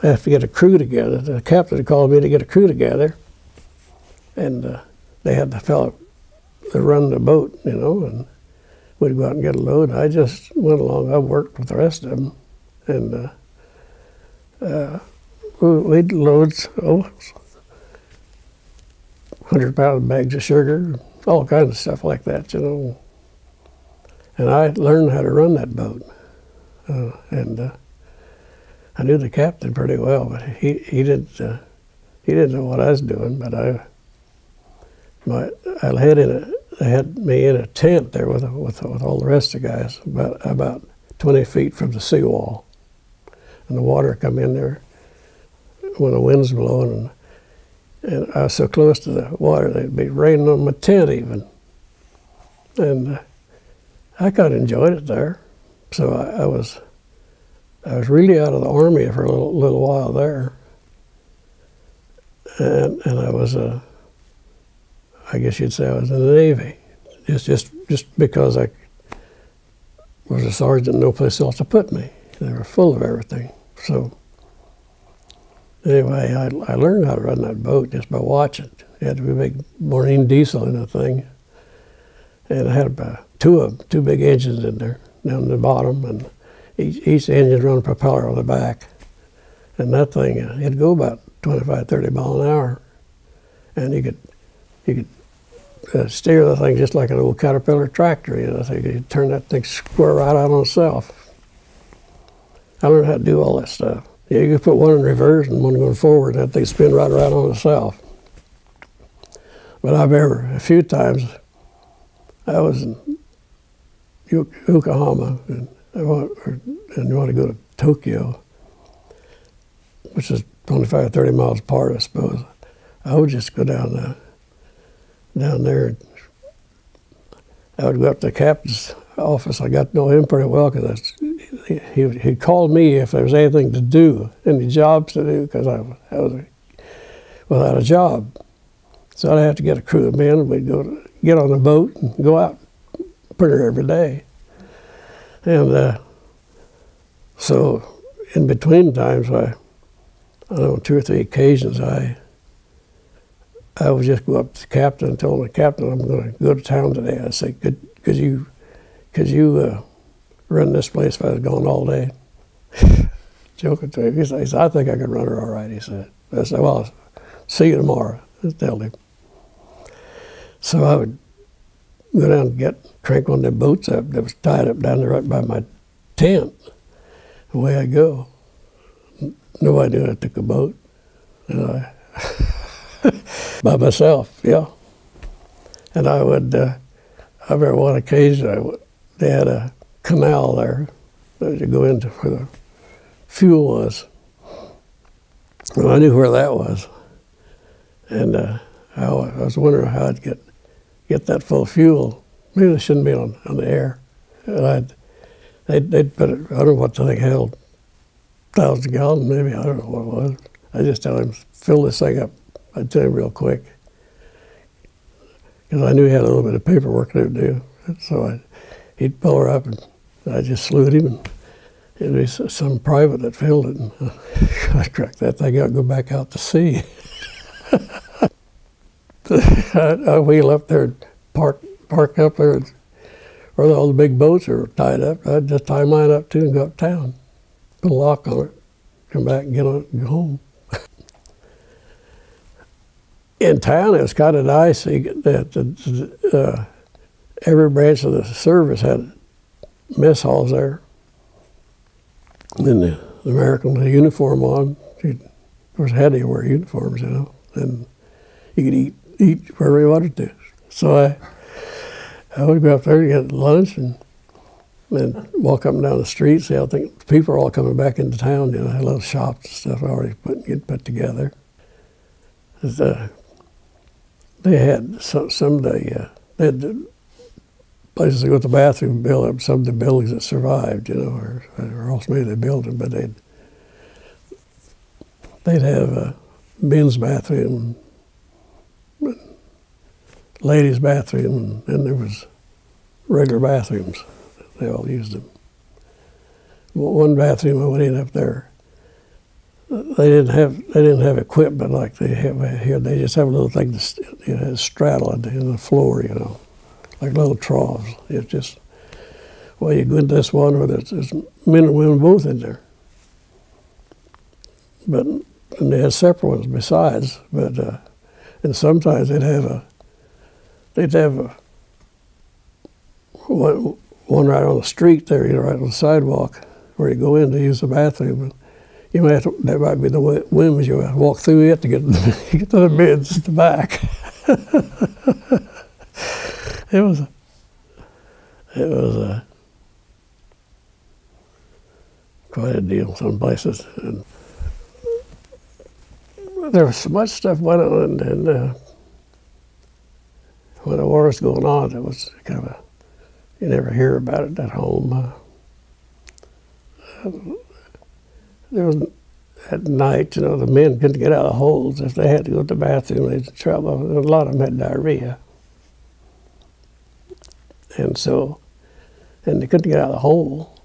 have to get a crew together. The captain called me to get a crew together, and they had the fellow that run the boat, you know, and we'd go out and get a load. I just went along. I worked with the rest of them, and we'd load 100-pound bags of sugar, all kinds of stuff like that, you know. And I learned how to run that boat, and I knew the captain pretty well, but he didn't know what I was doing. But they had me in a tent there with all the rest of the guys, about 20 feet from the seawall, and the water come in there when the wind's blowing, and I was so close to the water they'd be raining on my tent even, and I kind of enjoyed it there. So I was really out of the Army for a little while there, and I was I guess you'd say I was in the Navy, just because I was a sergeant, no place else to put me. They were full of everything. So anyway, I learned how to run that boat just by watching. It had to be a big Marine diesel in the thing, and I had about two big engines in there down the bottom, and each engine run a propeller on the back, and that thing it'd go about 25, 30 miles an hour, and you could steer the thing just like an old Caterpillar tractor. You know, so you could turn that thing square right out on itself. I learned how to do all that stuff. Yeah, you could put one in reverse and one going forward, and that thing spin right around on itself. But I remember a few times I was in Yokohama, and you want to go to Tokyo, which is 25 or 30 miles apart, I suppose. I would just go down there, and I would go up to the captain's office. I got to know him pretty well because he called me if there was anything to do, any jobs to do, because I was without a job. So I'd have to get a crew of men, and we'd get on the boat and go out pretty every day. And so in between times, I don't know, 2 or 3 occasions, I would just go up to the captain and tell him, "Captain, I'm going to go to town today." I say, "Could you run this place if I was gone all day?" Joking to him. He said, "I think I could run her all right," he said. I said, "Well, I'll see you tomorrow," I tell him. So I would go down and crank one of them boats up that was tied up down there right by my tent. Away I go. Nobody knew I took a boat. And by myself, yeah. And I would, I remember one occasion, they had a canal there that you go into where the fuel was. And I knew where that was. And I was wondering how I'd get that full of fuel. Maybe it shouldn't be on the air. And they'd put it, I don't know what the thing held, 1,000 gallons maybe, I don't know what it was. I just tell him, fill this thing up. I'd tell him real quick. Because I knew he had a little bit of paperwork to do. So he'd pull her up, and I'd just salute him, and it'd be some private that filled it. And I'd crack that thing out and go back out to sea. I wheel up there, and park up there where all the big boats are tied up. I'd just tie mine up too and go uptown, put a lock on it, come back and get on it and go home. In town, it was kind of nice that every branch of the service had mess halls there. And the Americans had a uniform on. Of course, had to wear uniforms, you know, and you could eat wherever you wanted to. So I would go up there to get lunch and walk up and down the street. See, I think people are all coming back into town. You know, had little shops and stuff already getting put together. They had someday they had the places to go to the bathroom, build up some of the buildings that survived, you know, or else maybe they built them, but they'd have a men's bathroom, ladies' bathroom, and there was regular bathrooms. They all used them. One bathroom I went in up there, they didn't have equipment like they have here. They just have a little thing that straddle in the floor, you know, like little troughs. It's just, well, you go into this one where there's men and women both in there. And they had separate ones besides, but and sometimes they'd have one right on the street there, you know, right on the sidewalk where you go in to use the bathroom. You might that might be the women's. You have to walk through it to get to the men's at the back. It was quite a deal some places. And there was so much stuff went on, and when the war was going on, it was kind of, you never hear about it at home. There was, at night, you know, the men couldn't get out of the holes. If they had to go to the bathroom, they'd have trouble. A lot of them had diarrhea. And they couldn't get out of the hole.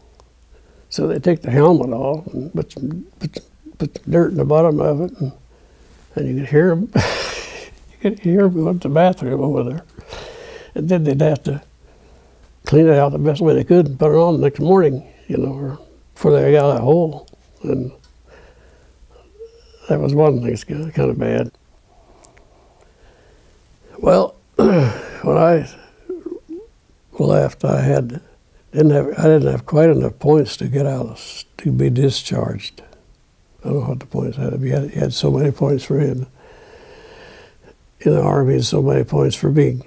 So they'd take the helmet off and put the dirt in the bottom of it, and you could hear them. You could hear them going to the bathroom over there. And then they'd have to clean it out the best way they could and put it on the next morning, you know, or before they got out of that hole. And that was one thing that's kind of bad. Well, when I left, I didn't have quite enough points to get out to be discharged. I don't know what the points had. You had so many points for in the Army, and so many points for being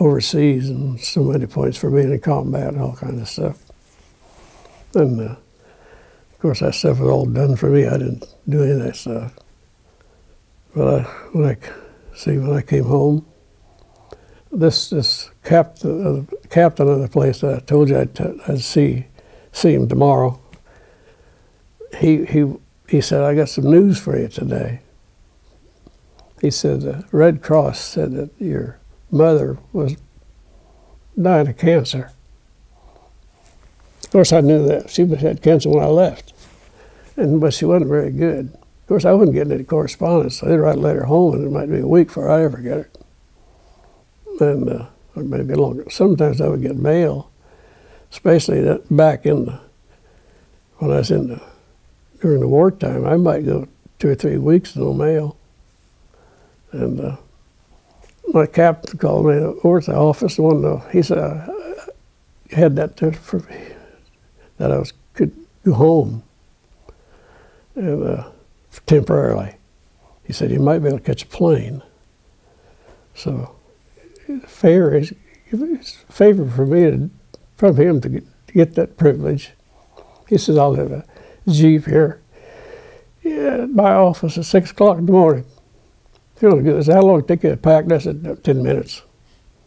overseas, and so many points for being in combat and all kinds of stuff. And of course, that stuff was all done for me. I didn't do any of that stuff. But when I came home, this captain of the place that I told you I'd see him tomorrow, he said, "I got some news for you today." He said, "The Red Cross said that your mother was dying of cancer." Of course, I knew that. She had cancer when I left, but she wasn't very good. Of course, I wasn't getting any correspondence. So they'd write a letter home, and it might be a week before I ever get it. And or maybe longer. Sometimes I would get mail, especially back when I was during the wartime. I might go 2 or 3 weeks with no mail. And my captain called me over to the office and wanted to know. He said, "I had that for me, that I could go home and temporarily." He said, "You might be able to catch a plane." So it's a favor for me from him to get that privilege. He says, "I'll have a Jeep here at my office at 6 o'clock in the morning. Feeling good." I said, "How long did it take you to pack?" I said, 10 minutes.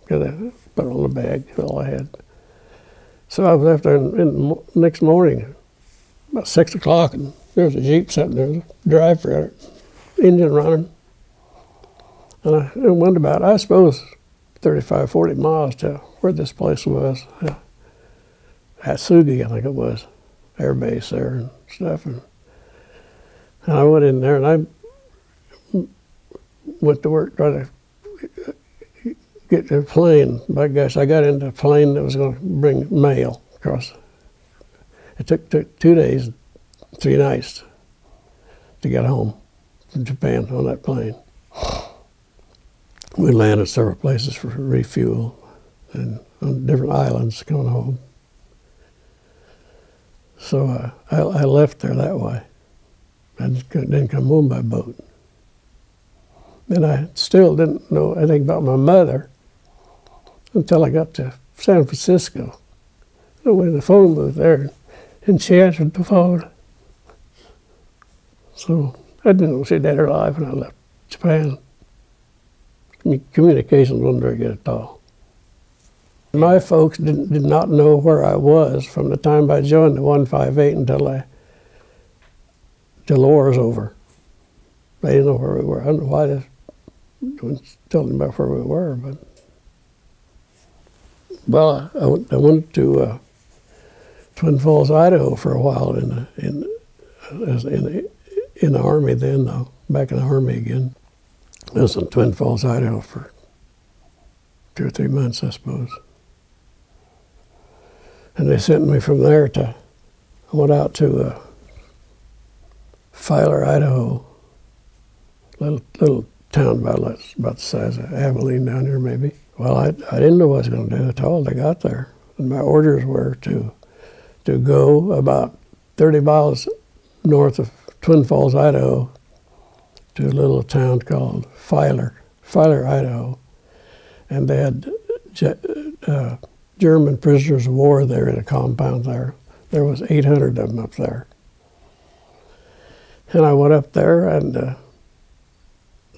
Because I put it on the bag, that's all I had. So I was left there in the next morning, about 6 o'clock, and there was a Jeep sitting there, a driver, engine running. And I went about, I suppose, 35, 40 miles to where this place was. Atsugi, I think it was, air base there and stuff. And I went in there, and I went to work trying to get the plane. I guess I got into a plane that was going to bring mail across. It took 2 days, 3 nights to get home from Japan on that plane. We landed several places for refuel and on different islands coming home. So I left there that way. I didn't come home by boat. And I still didn't know anything about my mother until I got to San Francisco. I went to the phone booth there, and she answered the phone. So I didn't know she was dead or alive when I left Japan. I mean, communications wasn't very good at all. My folks did not know where I was from the time I joined the 158 until the war was over. They didn't know where we were. I don't know why they didn't tell them about where we were, but well, I went to Twin Falls, Idaho for a while in the Army then, though, back in the Army again. I was in Twin Falls, Idaho for 2 or 3 months, I suppose. And they sent me from there I went out to Filer, Idaho, little town about the size of Abilene down here maybe. Well, I didn't know what I was going to do at all. I got there, and my orders were to go about 30 miles north of Twin Falls, Idaho, to a little town called Filer, Idaho, and they had German prisoners of war there in a compound there. There was 800 of them up there. And I went up there, and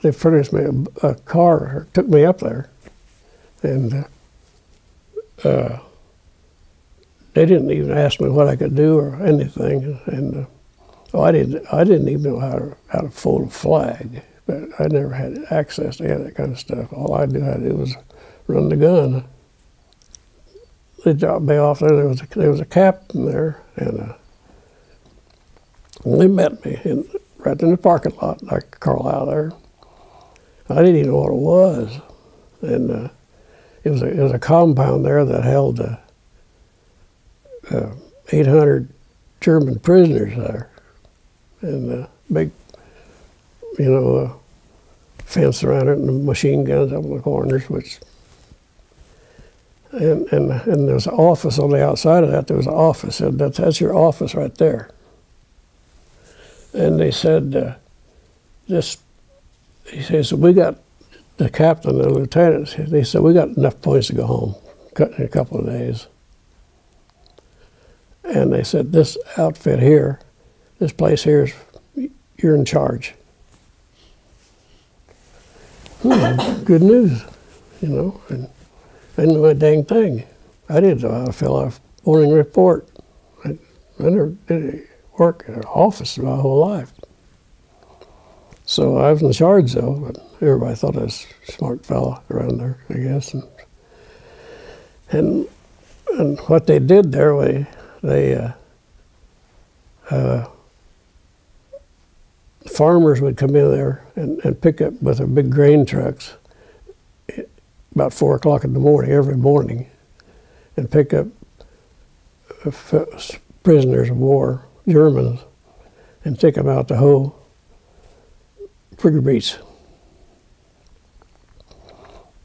they furnished me a car, or took me up there. And they didn't even ask me what I could do or anything. And I didn't even know how to fold a flag. But I never had access to any of that kind of stuff. All I knew how to do was run the gun. They dropped me off there. There was a captain there, and they met me right in the parking lot. I could crawl out there. I didn't even know what it was, and it was a compound there that held 800 German prisoners there, and big, fence around it, and machine guns up in the corners, and there was an office on the outside of that. There was an office, and that's your office right there. And they said, he says, we got the captain and the lieutenant. They said, we got enough points to go home in a couple of days. And they said, this outfit here, this place here, you're in charge. Good news, And I didn't know a dang thing. I didn't know how to fill out a morning report. I never did work in an office my whole life. So I was in charge, though, but everybody thought I was a smart fella around there, I guess. And what they did there, farmers would come in there and pick up with their big grain trucks about 4 o'clock in the morning, every morning, and pick up prisoners of war, Germans, and take them out to hoe Trigger Beach.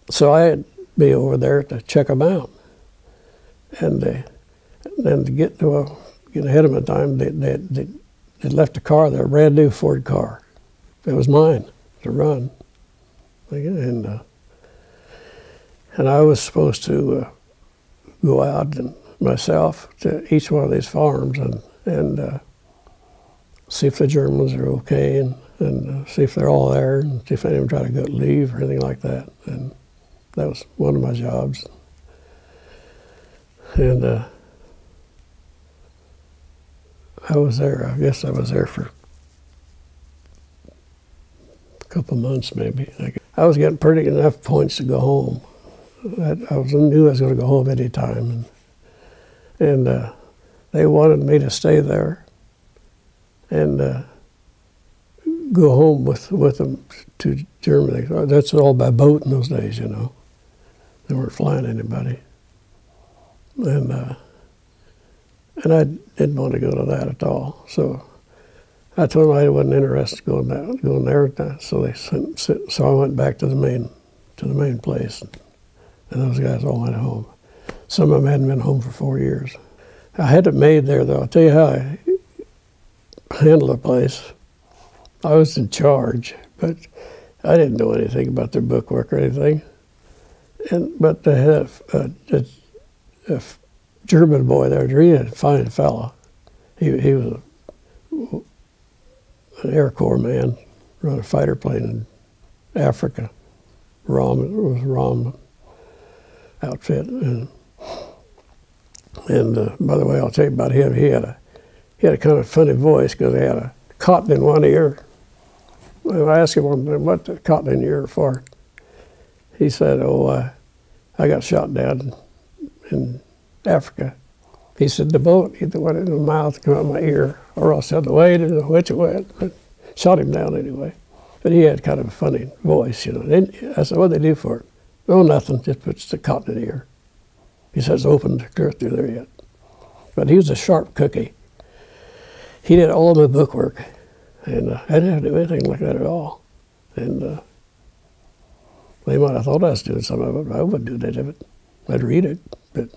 So I'd be over there to check them out, and then to get ahead of my time, they left a car there, a brand new Ford car. It was mine to run, and I was supposed to go out and myself to each one of these farms and see if the Germans are okay, and see if they're all there, and see if any of them try to go leave or anything like that. And that was one of my jobs. And I was there. I guess I was there for a couple months, maybe. I was getting pretty enough points to go home. I knew I was going to go home any time, and they wanted me to stay there and go home with them to Germany. That's all by boat in those days, you know. They weren't flying anybody. And I didn't want to go to that at all. So I told them I wasn't interested in going there. So so I went back to the main place, and those guys all went home. Some of them hadn't been home for 4 years. I had it made there, though. I'll tell you how I handled the place. I was in charge, but I didn't know anything about their bookwork or anything. But they had a German boy there, a really fine fellow. He was an Air Corps man, run a fighter plane in Africa. It was ROM outfit. And by the way, I'll tell you about him. He had a kind of funny voice because he had a cotton in one ear. And I asked him what the cotton in your ear for. He said, "Oh, I got shot down in Africa." He said, "The bullet either went in the mouth, come out my ear, or else the other way. I didn't know which it went, but shot him down anyway." But he had kind of a funny voice, you know. I said, "What'd they do for it?" "Oh, nothing, just puts the cotton in the ear." He says, "Open clear through there yet." But he was a sharp cookie. He did all my bookwork, and I didn't have to do anything like that at all. And they might have thought I was doing some of it, but I wouldn't do any of it. I'd read it, but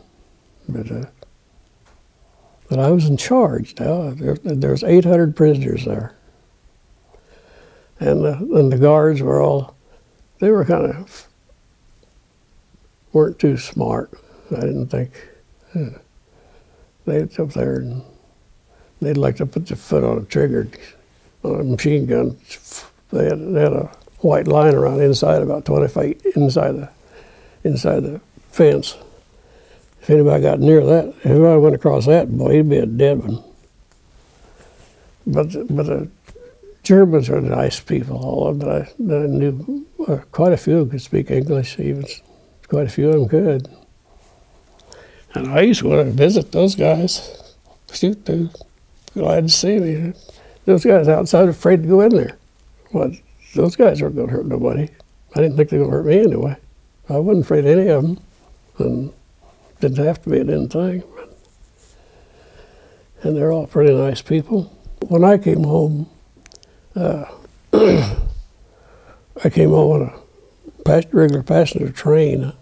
I was in charge now. There's 800 prisoners there. And the guards were they were kind of, weren't too smart, I didn't think. They'd up there and they'd like to put their foot on a trigger on a machine gun. They had a white line around inside, about 20 feet inside the fence. If anybody got near that, if anybody went across that, boy, he'd be a dead one. But the Germans are nice people, all of them that I knew. Quite a few could speak English, even quite a few of them could. And I used to want to visit those guys. Shoot, they were glad to see me. Those guys outside afraid to go in there. Well, those guys weren't going to hurt nobody. I didn't think they were going to hurt me anyway. I wasn't afraid of any of them. And didn't have to be, it didn't think. And they're all pretty nice people. When I came home, I came home on a regular passenger train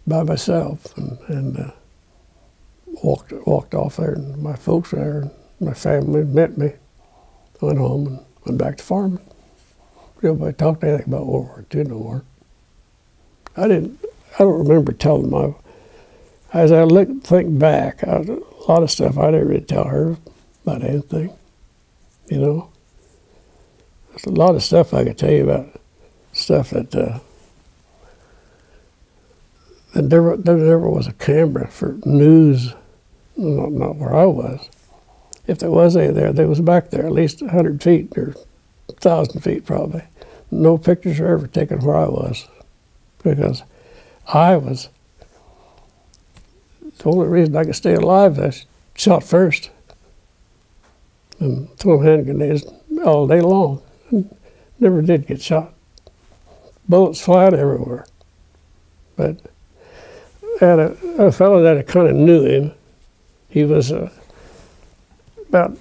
by myself and walked off there, and my folks there, and my family met me, went home and went back to farming. Nobody talked anything about World War II no more. I don't remember telling my, as I think back, a lot of stuff I didn't really tell her about anything, you know. There's a lot of stuff I could tell you about, stuff that there never was a camera for news, not where I was. If there was any there, they was back there at least 100 feet or 1,000 feet probably. No pictures were ever taken where I was, because I was, the only reason I could stay alive is I shot first and throw hand grenades all day long. Never did get shot. Bullets flying everywhere. But I had a fellow that I kind of knew him. He was about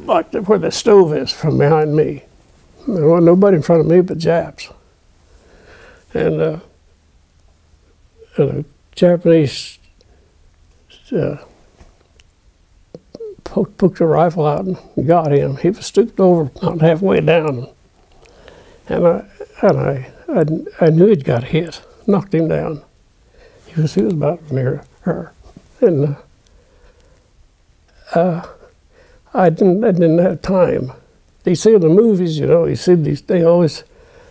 like where the stove is from behind me. There wasn't nobody in front of me but Japs. And a Japanese poked a rifle out and got him. He was stooped over about halfway down, and I knew he'd got hit, knocked him down. He was about near her, and I didn't have time. You see in the movies, you know, you see they always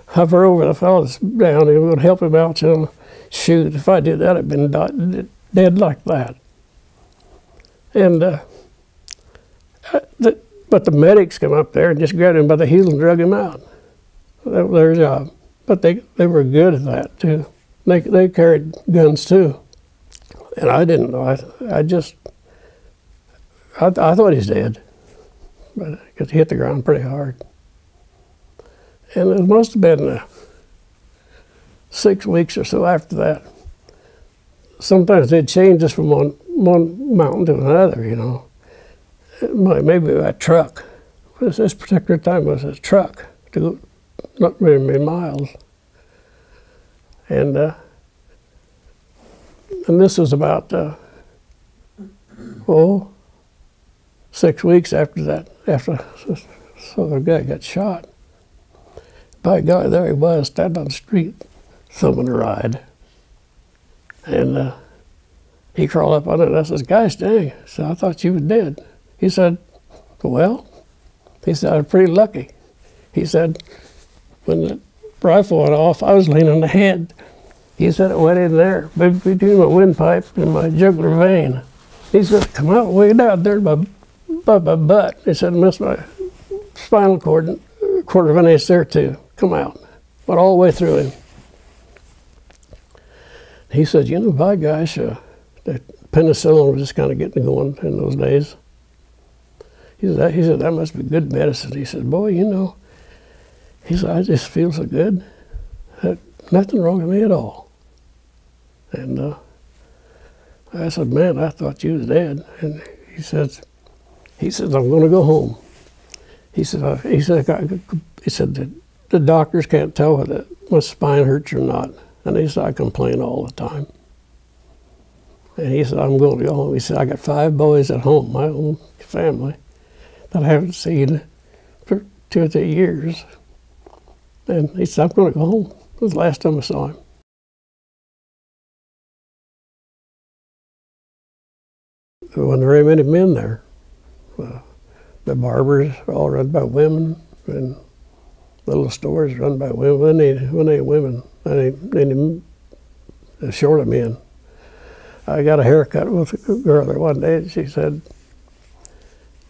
hover over the fellas down. They would help him out, you know, shoot. If I did that, I'd been dead like that. And but the medics come up there and just grabbed him by the heels and drug him out. That was their job. But they were good at that too. They carried guns too, and I didn't know. I thought he's dead, but because he hit the ground pretty hard. And it must have been 6 weeks or so after that. Sometimes they'd change us from one mountain to another, you know. Maybe a truck. This particular time was a truck to go not very many miles. And this was about 6 weeks after that, after so the guy got shot. By God, there he was, standing on the street, thumbing a ride. And he crawled up on it, and I said, "Gosh dang," I said, "I thought you was dead." He said, "Well," he said, "I was pretty lucky." He said, "When the rifle went off, I was leaning ahead." He said, "It went in there, between my windpipe and my jugular vein." He said, "Come out way down there by my butt." He said, "Missed my spinal cord, and a quarter of an inch there too. Come out." Went all the way through him. He said, "You know, by gosh, that penicillin was just kind of getting going in those days." He said, "That must be good medicine." He said, "Boy, you know," he said, "I just feel so good. Nothing wrong with me at all." And I said, "Man, I thought you was dead." And he says, "I'm going to go home." He said, the doctors can't tell whether my spine hurts or not. And he said, "I complain all the time." And he said, "I'm going to go home." He said, "I got 5 boys at home, my own family, that I haven't seen for 2 or 3 years." And he said, "I'm going to go home." It was the last time I saw him. There wasn't very many men there. The barbers were all run by women, and little stores run by women. When they women, any short of men. I got a haircut with a girl there one day, and she said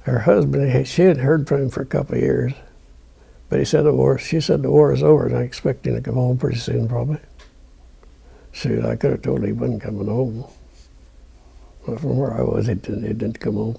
her husband, she hadn't heard from him for a couple of years, but she said the war is over, and I expect him to come home pretty soon, probably. Shoot, I could have told him he wasn't coming home. But from where I was, he didn't come home.